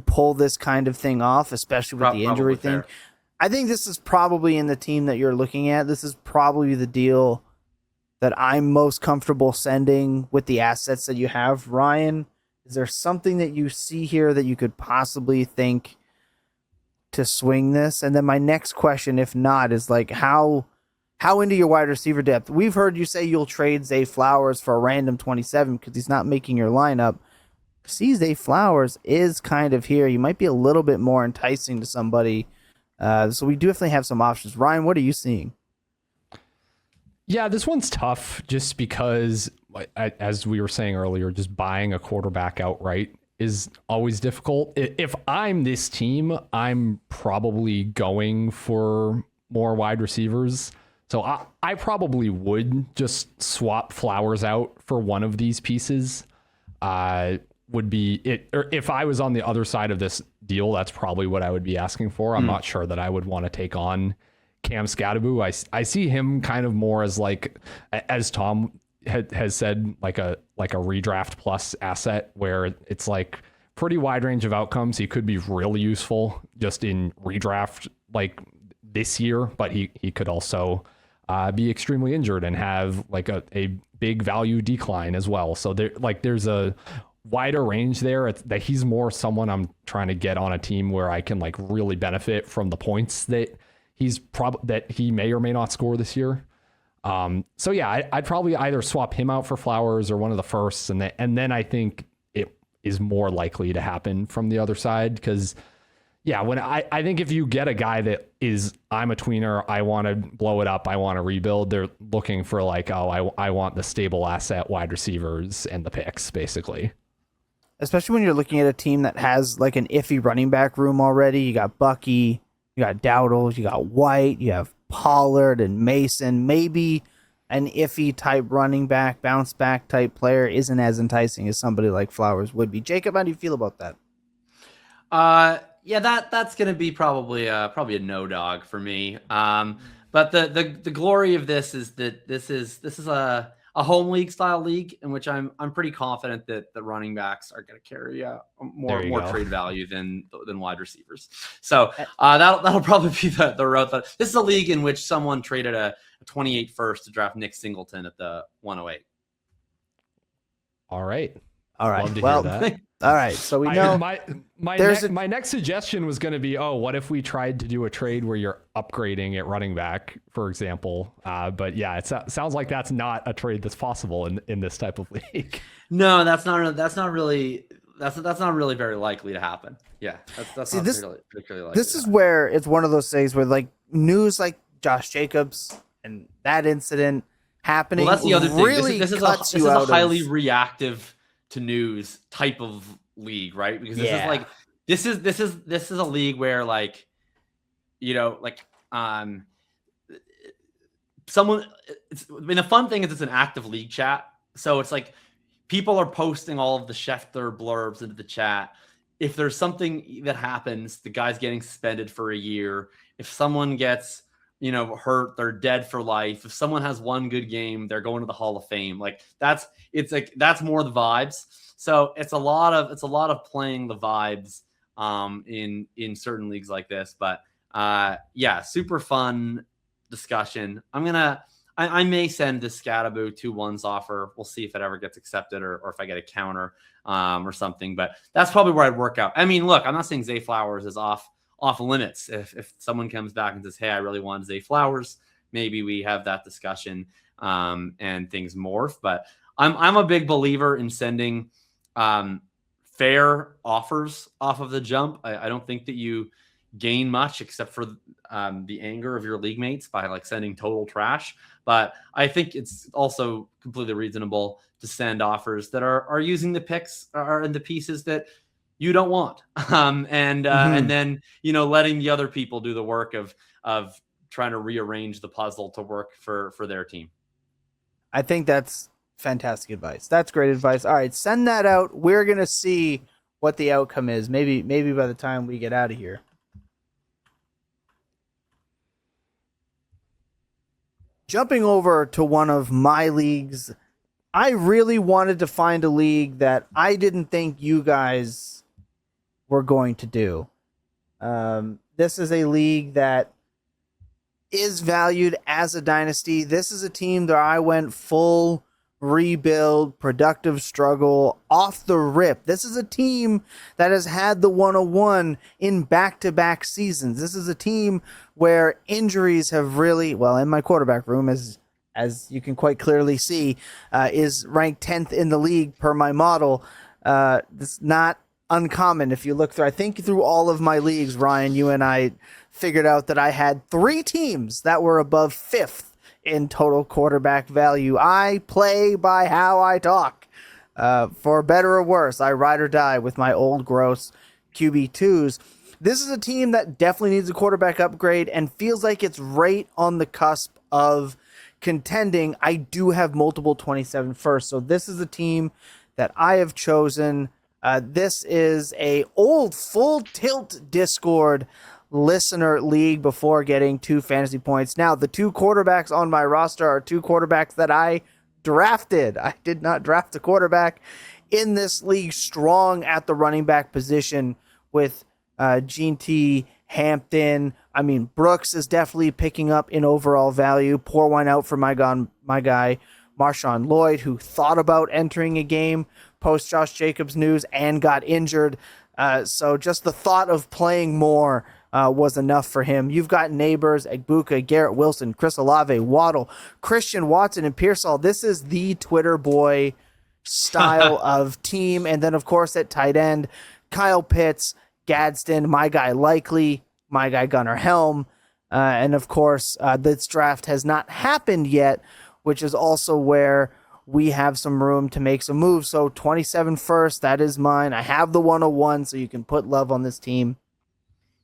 pull this kind of thing off, especially with the injury thing. I think this is probably in the team that you're looking at. This is probably the deal that I'm most comfortable sending with the assets that you have. Ryan, is there something that you see here that you could possibly think to swing this? And then my next question, if not, is like how into your wide receiver depth? We've heard you say you'll trade Zay Flowers for a random 27 because he's not making your lineup. Zay Flowers is kind of here. You might be a little bit more enticing to somebody. So we definitely have some options. Ryan, what are you seeing? Yeah, this one's tough just because, as we were saying earlier, just buying a quarterback outright is always difficult. If I'm this team, I'm probably going for more wide receivers. So I probably would just swap Flowers out for one of these pieces. Would be it, or if I was on the other side of this deal, that's probably what I would be asking for. I'm not sure that I would want to take on Cam Scatterbo. I see him kind of more as like, as Tom has said, like a redraft plus asset where it's like pretty wide range of outcomes. He could be really useful just in redraft like this year, but he could also be extremely injured and have like a big value decline as well. So there's a wider range there. That he's more someone I'm trying to get on a team where I can like really benefit from the points that that he may or may not score this year. So yeah, I'd probably either swap him out for Flowers or one of the firsts, and then I think it is more likely to happen from the other side because yeah, when I think if you get a guy that is, I'm a tweener, I want to blow it up, I want to rebuild, they're looking for like, oh, I want the stable asset wide receivers and the picks, basically. Especially when you're looking at a team that has like an iffy running back room already. You got Bucky, you got Dowdle, you got White, you have Pollard and Mason. Maybe an iffy type running back, bounce back type player isn't as enticing as somebody like Flowers would be. Jacob, how do you feel about that? Yeah, that's going to be probably a no dog for me. But the glory of this is that this is a home league style league in which I'm pretty confident that the running backs are going to carry more trade value than wide receivers. So that'll probably be the road. This is a league in which someone traded a 28 first to draft Nick Singleton at the 108. All right. Love to hear that. All right, so we know my next suggestion was going to be, what if we tried to do a trade where you're upgrading at running back, for example? But yeah, it sounds like that's not a trade that's possible in this type of league. No, that's not really very likely to happen. Yeah, that's not particularly likely. This is where it's one of those things where like news like Josh Jacobs and that incident happening. Well, that's the other thing. Really this is a highly reactive to news type of league, right? Because this is a league where like, someone, the fun thing is it's an active league chat. So it's like people are posting all of the Schefter blurbs into the chat. If there's something that happens, the guy's getting suspended for a year. If someone gets, hurt, they're dead for life. If someone has one good game, they're going to the Hall of Fame. Like that's more the vibes. So it's a lot of playing the vibes in certain leagues like this. But yeah, super fun discussion. I may send this Scatterbo 2-1s offer. We'll see if it ever gets accepted or if I get a counter or something. But that's probably where I'd work out. I mean, look, I'm not saying Zay Flowers is off limits. If someone comes back and says, hey, I really want Zay Flowers, maybe we have that discussion and things morph. But I'm a big believer in sending fair offers off of the jump. I don't think that you gain much except for the anger of your league mates by like sending total trash. But I think it's also completely reasonable to send offers that are using the picks or the pieces that you don't want. And then, letting the other people do the work of trying to rearrange the puzzle to work for their team. I think that's fantastic advice. That's great advice. All right, send that out. We're going to see what the outcome is. Maybe by the time we get out of here. Jumping over to one of my leagues, I really wanted to find a league that I didn't think you guys were going to do. This is a league that is valued as a dynasty. This is a team that I went full rebuild, productive struggle off the rip. This is a team that has had the 101 in back-to-back seasons. This is a team where injuries have really, in my quarterback room, as you can quite clearly see, is ranked 10th in the league per my model. It's not uncommon if you look through. I think through all of my leagues, Ryan, you and I figured out that I had 3 teams that were above 5th in total quarterback value. I play by how I talk. For better or worse, I ride or die with my old gross QB2s. This is a team that definitely needs a quarterback upgrade and feels like it's right on the cusp of contending. I do have multiple 27 first, so this is a team that I have chosen. This is a old Full Tilt Discord listener league before getting 2 fantasy points. Now, the 2 quarterbacks on my roster are 2 quarterbacks that I drafted. I did not draft a quarterback in this league, strong at the running back position with Gene T, Hampton. I mean, Brooks is definitely picking up in overall value. Pour one out for my guy, Marshawn Lloyd, who thought about entering a game post Josh Jacobs news and got injured. So just the thought of playing more was enough for him. You've got Neighbors, Egbuka, Garrett Wilson, Chris Olave, Waddle, Christian Watson, and Pearsall. This is the Twitter boy style of team. And then, of course, at tight end, Kyle Pitts, Gadsden, my guy Likely, my guy Gunnar Helm. And, of course, this draft has not happened yet, which is also where we have some room to make some moves. So 27 first, that is mine. I have the 101, so you can put love on this team.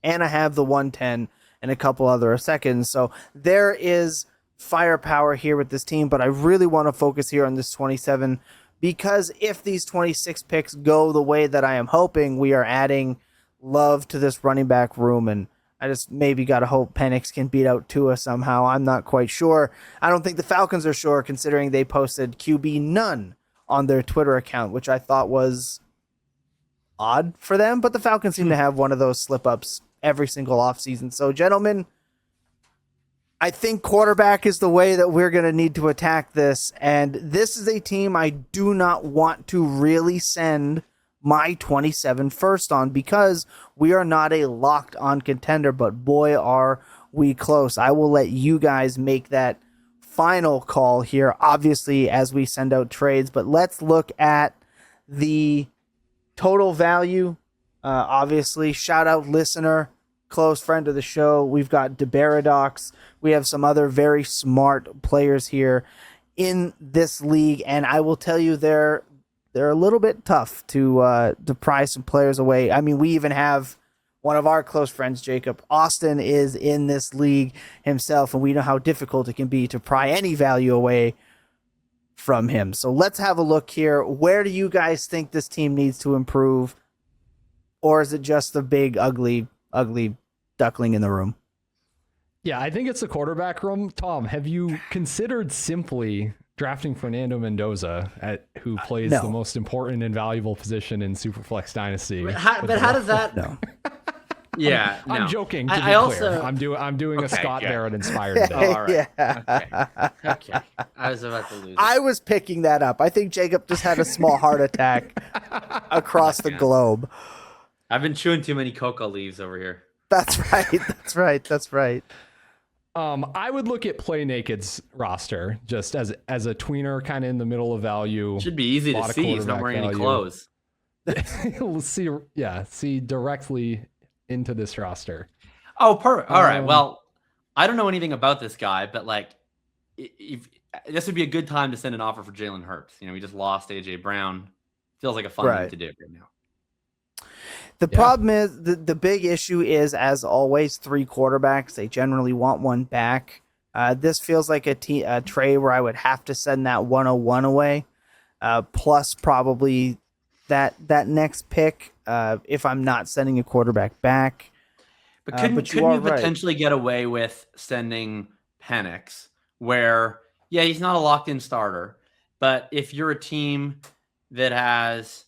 And I have the 110 and a couple other seconds. So there is firepower here with this team, but I really want to focus here on this 27 because if these 26 picks go the way that I am hoping, we are adding love to this running back room, and I just maybe got to hope Penix can beat out Tua somehow. I'm not quite sure. I don't think the Falcons are sure, considering they posted QB none on their Twitter account, which I thought was odd for them, but the Falcons seem to have one of those slip-ups every single offseason. So, gentlemen, I think quarterback is the way that we're going to need to attack this, and this is a team I do not want to really send my 27 first on because we are not a locked on contender, but boy, are we close. I will let you guys make that final call here, obviously, as we send out trades, but let's look at the total value. Obviously, shout out listener, close friend of the show. We've got DeBaradox. We have some other very smart players here in this league, and I will tell you they're a little bit tough to pry some players away. I mean, we even have one of our close friends, Jacob Austin, is in this league himself, and we know how difficult it can be to pry any value away from him. So let's have a look here. Where do you guys think this team needs to improve? Or is it just the big, ugly duckling in the room? Yeah, I think it's the quarterback room. Tom, have you considered simply drafting Fernando Mendoza, who plays the most important and valuable position in Superflex Dynasty? But how does that? No. Yeah, I'm joking. To be I clear. also I'm doing a Scott good. Barrett inspired today. All right. Yeah. Okay. I was about to lose it. I was picking that up. I think Jacob just had a small heart attack across the globe. I've been chewing too many cocoa leaves over here. That's right. That's right. I would look at Play Naked's roster just as a tweener, kind of in the middle of value. Should be easy to see. He's not wearing any clothes. see directly into this roster. Oh, perfect. All right. Well, I don't know anything about this guy, but like, if this would be a good time to send an offer for Jalen Hurts. You know, we just lost AJ Brown. Feels like a fun thing to do right now. The problem is the big issue is, as always, 3 quarterbacks. They generally want one back. This feels like a trade where I would have to send that 101 away, plus probably that next pick if I'm not sending a quarterback back. But couldn't you potentially get away with sending Penix, where he's not a locked-in starter, but if you're a team that has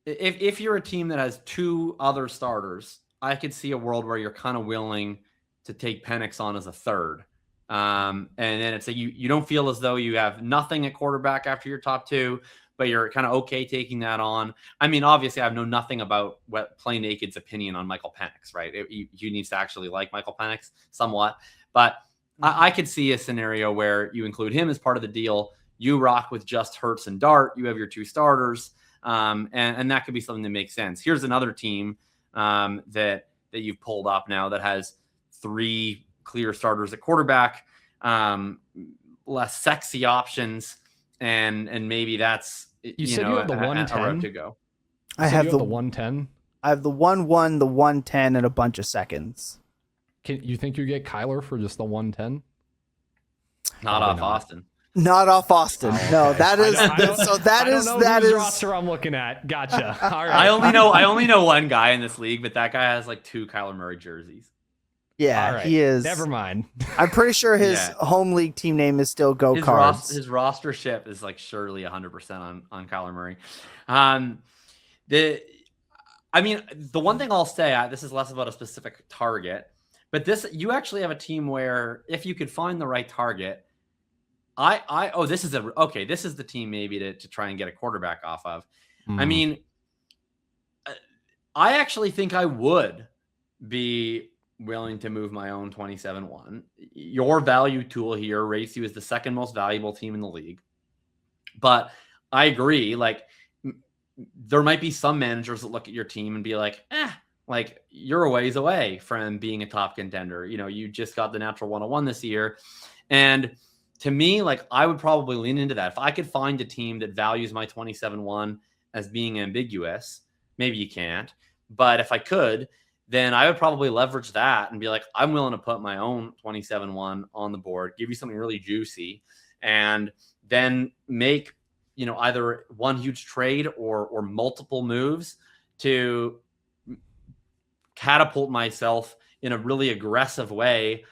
If you're a team that has 2 other starters, I could see a world where you're kind of willing to take Penix on as a third. And then it's you don't feel as though you have nothing at quarterback after your top 2, but you're kind of okay taking that on. I mean, obviously, I know nothing about what Play Naked's opinion on Michael Penix, right? He needs to actually like Michael Penix somewhat. But I could see a scenario where you include him as part of the deal. You rock with just Hurts and Dart. You have your 2 starters. And that could be something that makes sense. Here's another team that you've pulled up now that has 3 clear starters at quarterback. less sexy options, and maybe that's You said you have the a route 110 to go. I have the 110. I have the 1-1, the 110, and a bunch of seconds. Can you think you get Kyler for just the 110? Not Probably off not. Austin. Not off Austin. Oh, No, okay. that is I don't so that I don't is know that whose is roster I'm looking at. Gotcha. All right. I only know one guy in this league, but that guy has like 2 Kyler Murray jerseys. yeah, All right. he is. Never mind. I'm pretty sure his Yeah. home league team name is still Go His Cards. his rostership is like surely 100% on Kyler Murray. The one thing I'll say, this is less about a specific target, but you actually have a team where if you could find the right target, this is the team maybe to try and get a quarterback off of. I mean, I actually think I would be willing to move my own 27-1. Your value tool here rates you as the second most valuable team in the league. But I agree, like there might be some managers that look at your team and be like, like you're a ways away from being a top contender. You just got the natural 101 this year. And to me, like I would probably lean into that. If I could find a team that values my 27-1 as being ambiguous, maybe you can't, but if I could, then I would probably leverage that and be like, I'm willing to put my own 27-1 on the board, give you something really juicy, and then make, either one huge trade or multiple moves to catapult myself in a really aggressive way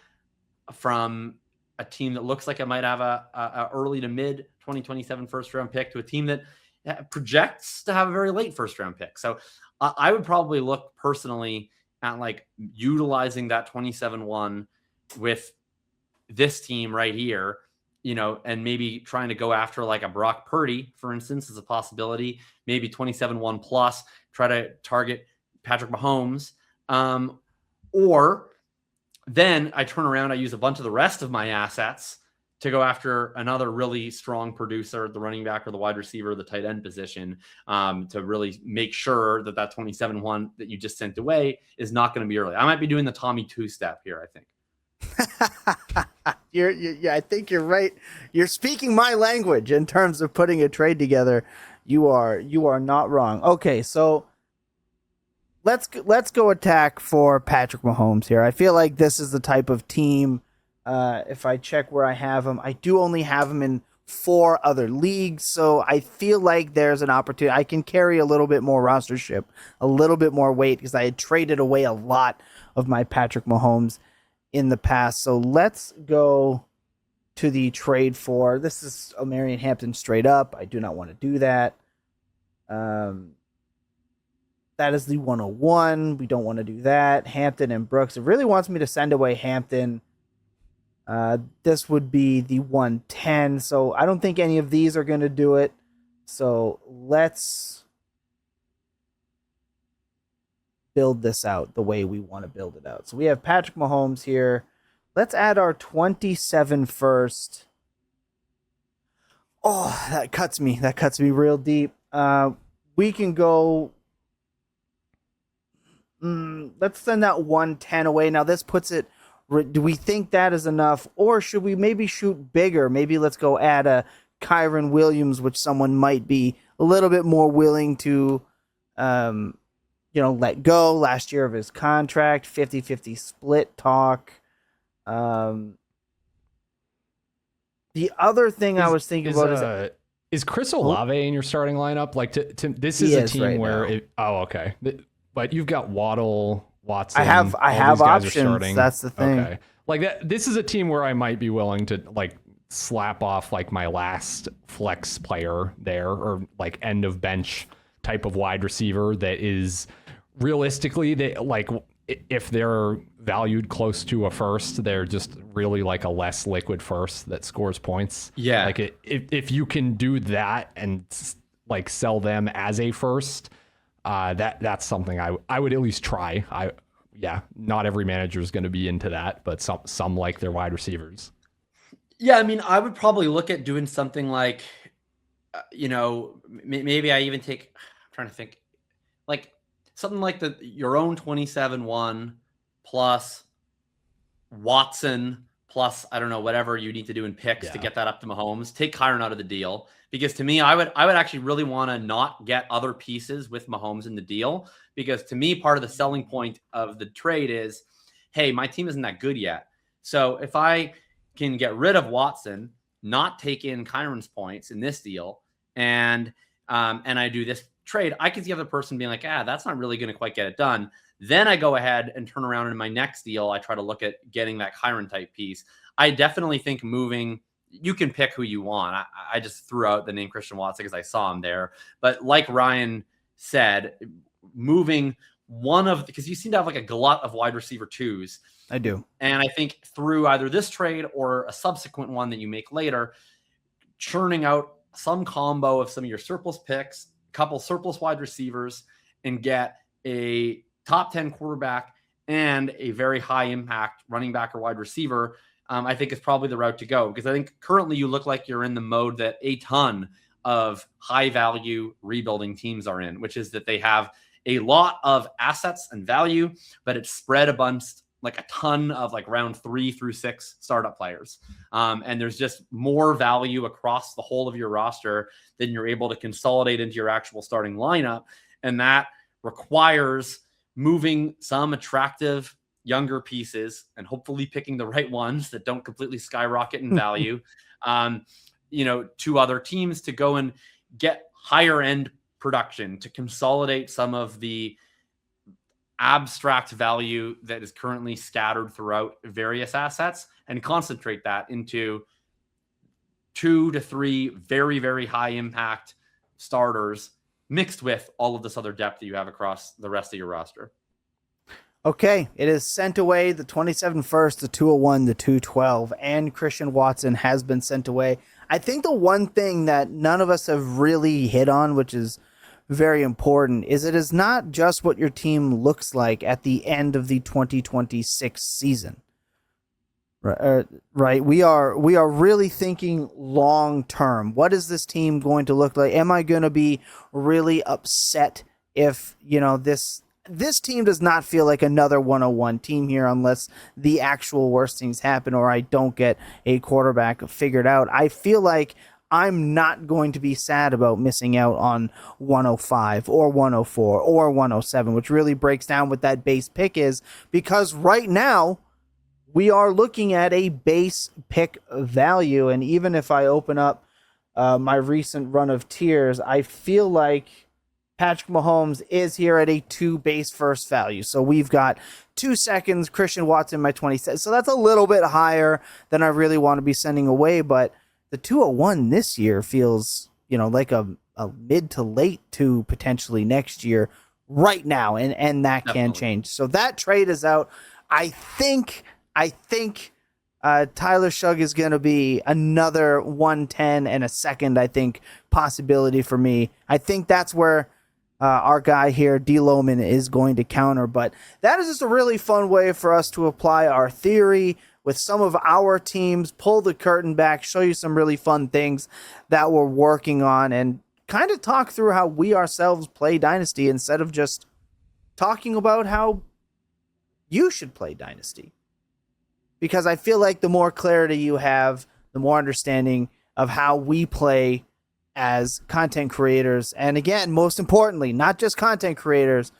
from a team that looks like it might have a early to mid 2027 first round pick to a team that projects to have a very late first round pick. So I would probably look personally at like utilizing that 27-1 with this team right here, and maybe trying to go after like a Brock Purdy, for instance, as a possibility, maybe 27-1 plus, try to target Patrick Mahomes. Or then I turn around, I use a bunch of the rest of my assets to go after another really strong producer, the running back or the wide receiver, the tight end position, to really make sure that 27-1 that you just sent away is not going to be early. I might be doing the Tommy two-step here, I think. I think you're right. You're speaking my language in terms of putting a trade together. You are not wrong. Okay, so let's go attack for Patrick Mahomes here. I feel like this is the type of team. If I check where I have him, I do only have him in 4 other leagues, so I feel like there's an opportunity. I can carry a little bit more rostership, a little bit more weight, because I had traded away a lot of my Patrick Mahomes in the past. So let's go to the trade for, this is Marion Hampton straight up. I do not want to do that. That is the 101. We don't want to do that. Hampton and Brooks. It really wants me to send away Hampton. This would be the 110. So I don't think any of these are going to do it. So let's build this out the way we want to build it out. So we have Patrick Mahomes here. Let's add our 27 first. Oh, that cuts me. That cuts me real deep. We can go. Let's send that 110 away. Now this puts it. Do we think that is enough, or should we maybe shoot bigger? Maybe let's go add a Kyron Williams, which someone might be a little bit more willing to, let go last year of his contract, 50-50 split talk. The other thing I was thinking about is Chris Olave in your starting lineup? Like, this is a team right where okay, but you've got Waddle, Watson. I have options. That's the thing. Okay. Like that. This is a team where I might be willing to like slap off like my last flex player there, or like end of bench type of wide receiver that is realistically, they like, if they're valued close to a first, they're just really like a less liquid first that scores points. Yeah. Like if you can do that and like sell them as a first, that's something I would at least try. Not every manager is going to be into that, but some like their wide receivers. Yeah, I mean, I would probably look at doing something like, maybe I even take. I'm trying to think, like something like your own 27-1 plus Watson plus, I don't know, whatever you need to do in picks to get that up to Mahomes. Take Kyron out of the deal. Because to me, I would actually really want to not get other pieces with Mahomes in the deal. Because to me, part of the selling point of the trade is, hey, my team isn't that good yet. So if I can get rid of Watson, not take in Kyron's points in this deal, and I do this trade, I can see the other person being like, that's not really going to quite get it done. Then I go ahead and turn around in my next deal. I try to look at getting that Kyron type piece. I definitely think moving, you can pick who you want. I just threw out the name Christian Watson because I saw him there. But like Ryan said, moving because you seem to have like a glut of wide receiver twos. I do. And I think through either this trade or a subsequent one that you make later, churning out some combo of some of your surplus picks, a couple surplus wide receivers, and get a top 10 quarterback and a very high impact running back or wide receiver, I think is probably the route to go. Because I think currently you look like you're in the mode that a ton of high value rebuilding teams are in, which is that they have a lot of assets and value, but it's spread amongst like a ton of like round 3 through 6 startup players. And there's just more value across the whole of your roster than you're able to consolidate into your actual starting lineup. And that requires moving some attractive younger pieces and hopefully picking the right ones that don't completely skyrocket in value, to other teams to go and get higher end production to consolidate some of the abstract value that is currently scattered throughout various assets and concentrate that into 2 to 3 very, very high impact starters mixed with all of this other depth that you have across the rest of your roster. Okay, it is sent away, the 27 first, the 201, the 212, and Christian Watson has been sent away. I think the one thing that none of us have really hit on, which is very important, is it is not just what your team looks like at the end of the 2026 season. Right. We are really thinking long term. What is this team going to look like? Am I going to be really upset if, this team does not feel like another 101 team here unless the actual worst things happen or I don't get a quarterback figured out. I feel like I'm not going to be sad about missing out on 105 or 104 or 107, which really breaks down what that base pick is, because right now we are looking at a base pick value. And even if I open up my recent run of tiers, I feel like Patrick Mahomes is here at a 2 base first value. So we've got 2 seconds, Christian Watson, my 20. So that's a little bit higher than I really want to be sending away. But the 201 this year feels, like a mid to late 2 potentially next year right now. And that can change. So that trade is out. I think Tyler Shugg is going to be another 110 and a second, I think, possibility for me. I think that's where our guy here, D. Lohman, is going to counter. But that is just a really fun way for us to apply our theory with some of our teams, pull the curtain back, show you some really fun things that we're working on, and kind of talk through how we ourselves play Dynasty instead of just talking about how you should play Dynasty. Because I feel like the more clarity you have, the more understanding of how we play as content creators. And again, most importantly, not just content creators,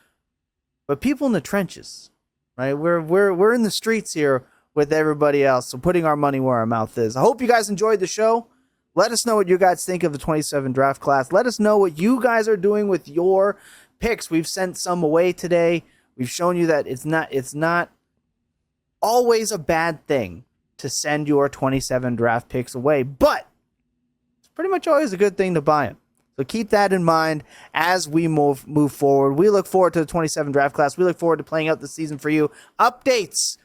but people in the trenches, right? We're in the streets here with everybody else. So putting our money where our mouth is. I hope you guys enjoyed the show. Let us know what you guys think of the 27 draft class. Let us know what you guys are doing with your picks. We've sent some away today. We've shown you that it's not always a bad thing to send your 27 draft picks away, but it's pretty much always a good thing to buy them. So keep that in mind as we move forward. We look forward to the 27 draft class. We look forward to playing out the season for you. Updates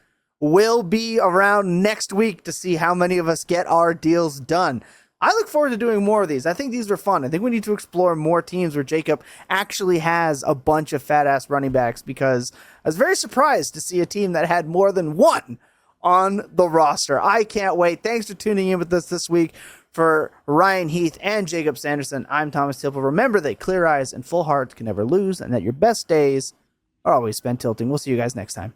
will be around next week to see how many of us get our deals done. I look forward to doing more of these. I think these are fun. I think we need to explore more teams where Jacob actually has a bunch of fat-ass running backs, because I was very surprised to see a team that had more than one on the roster. I can't wait. Thanks for tuning in with us this week. For Ryan Heath and Jacob Sanderson, I'm Thomas Tipple. Remember that clear eyes and full hearts can never lose, and that your best days are always spent tilting. We'll see you guys next time.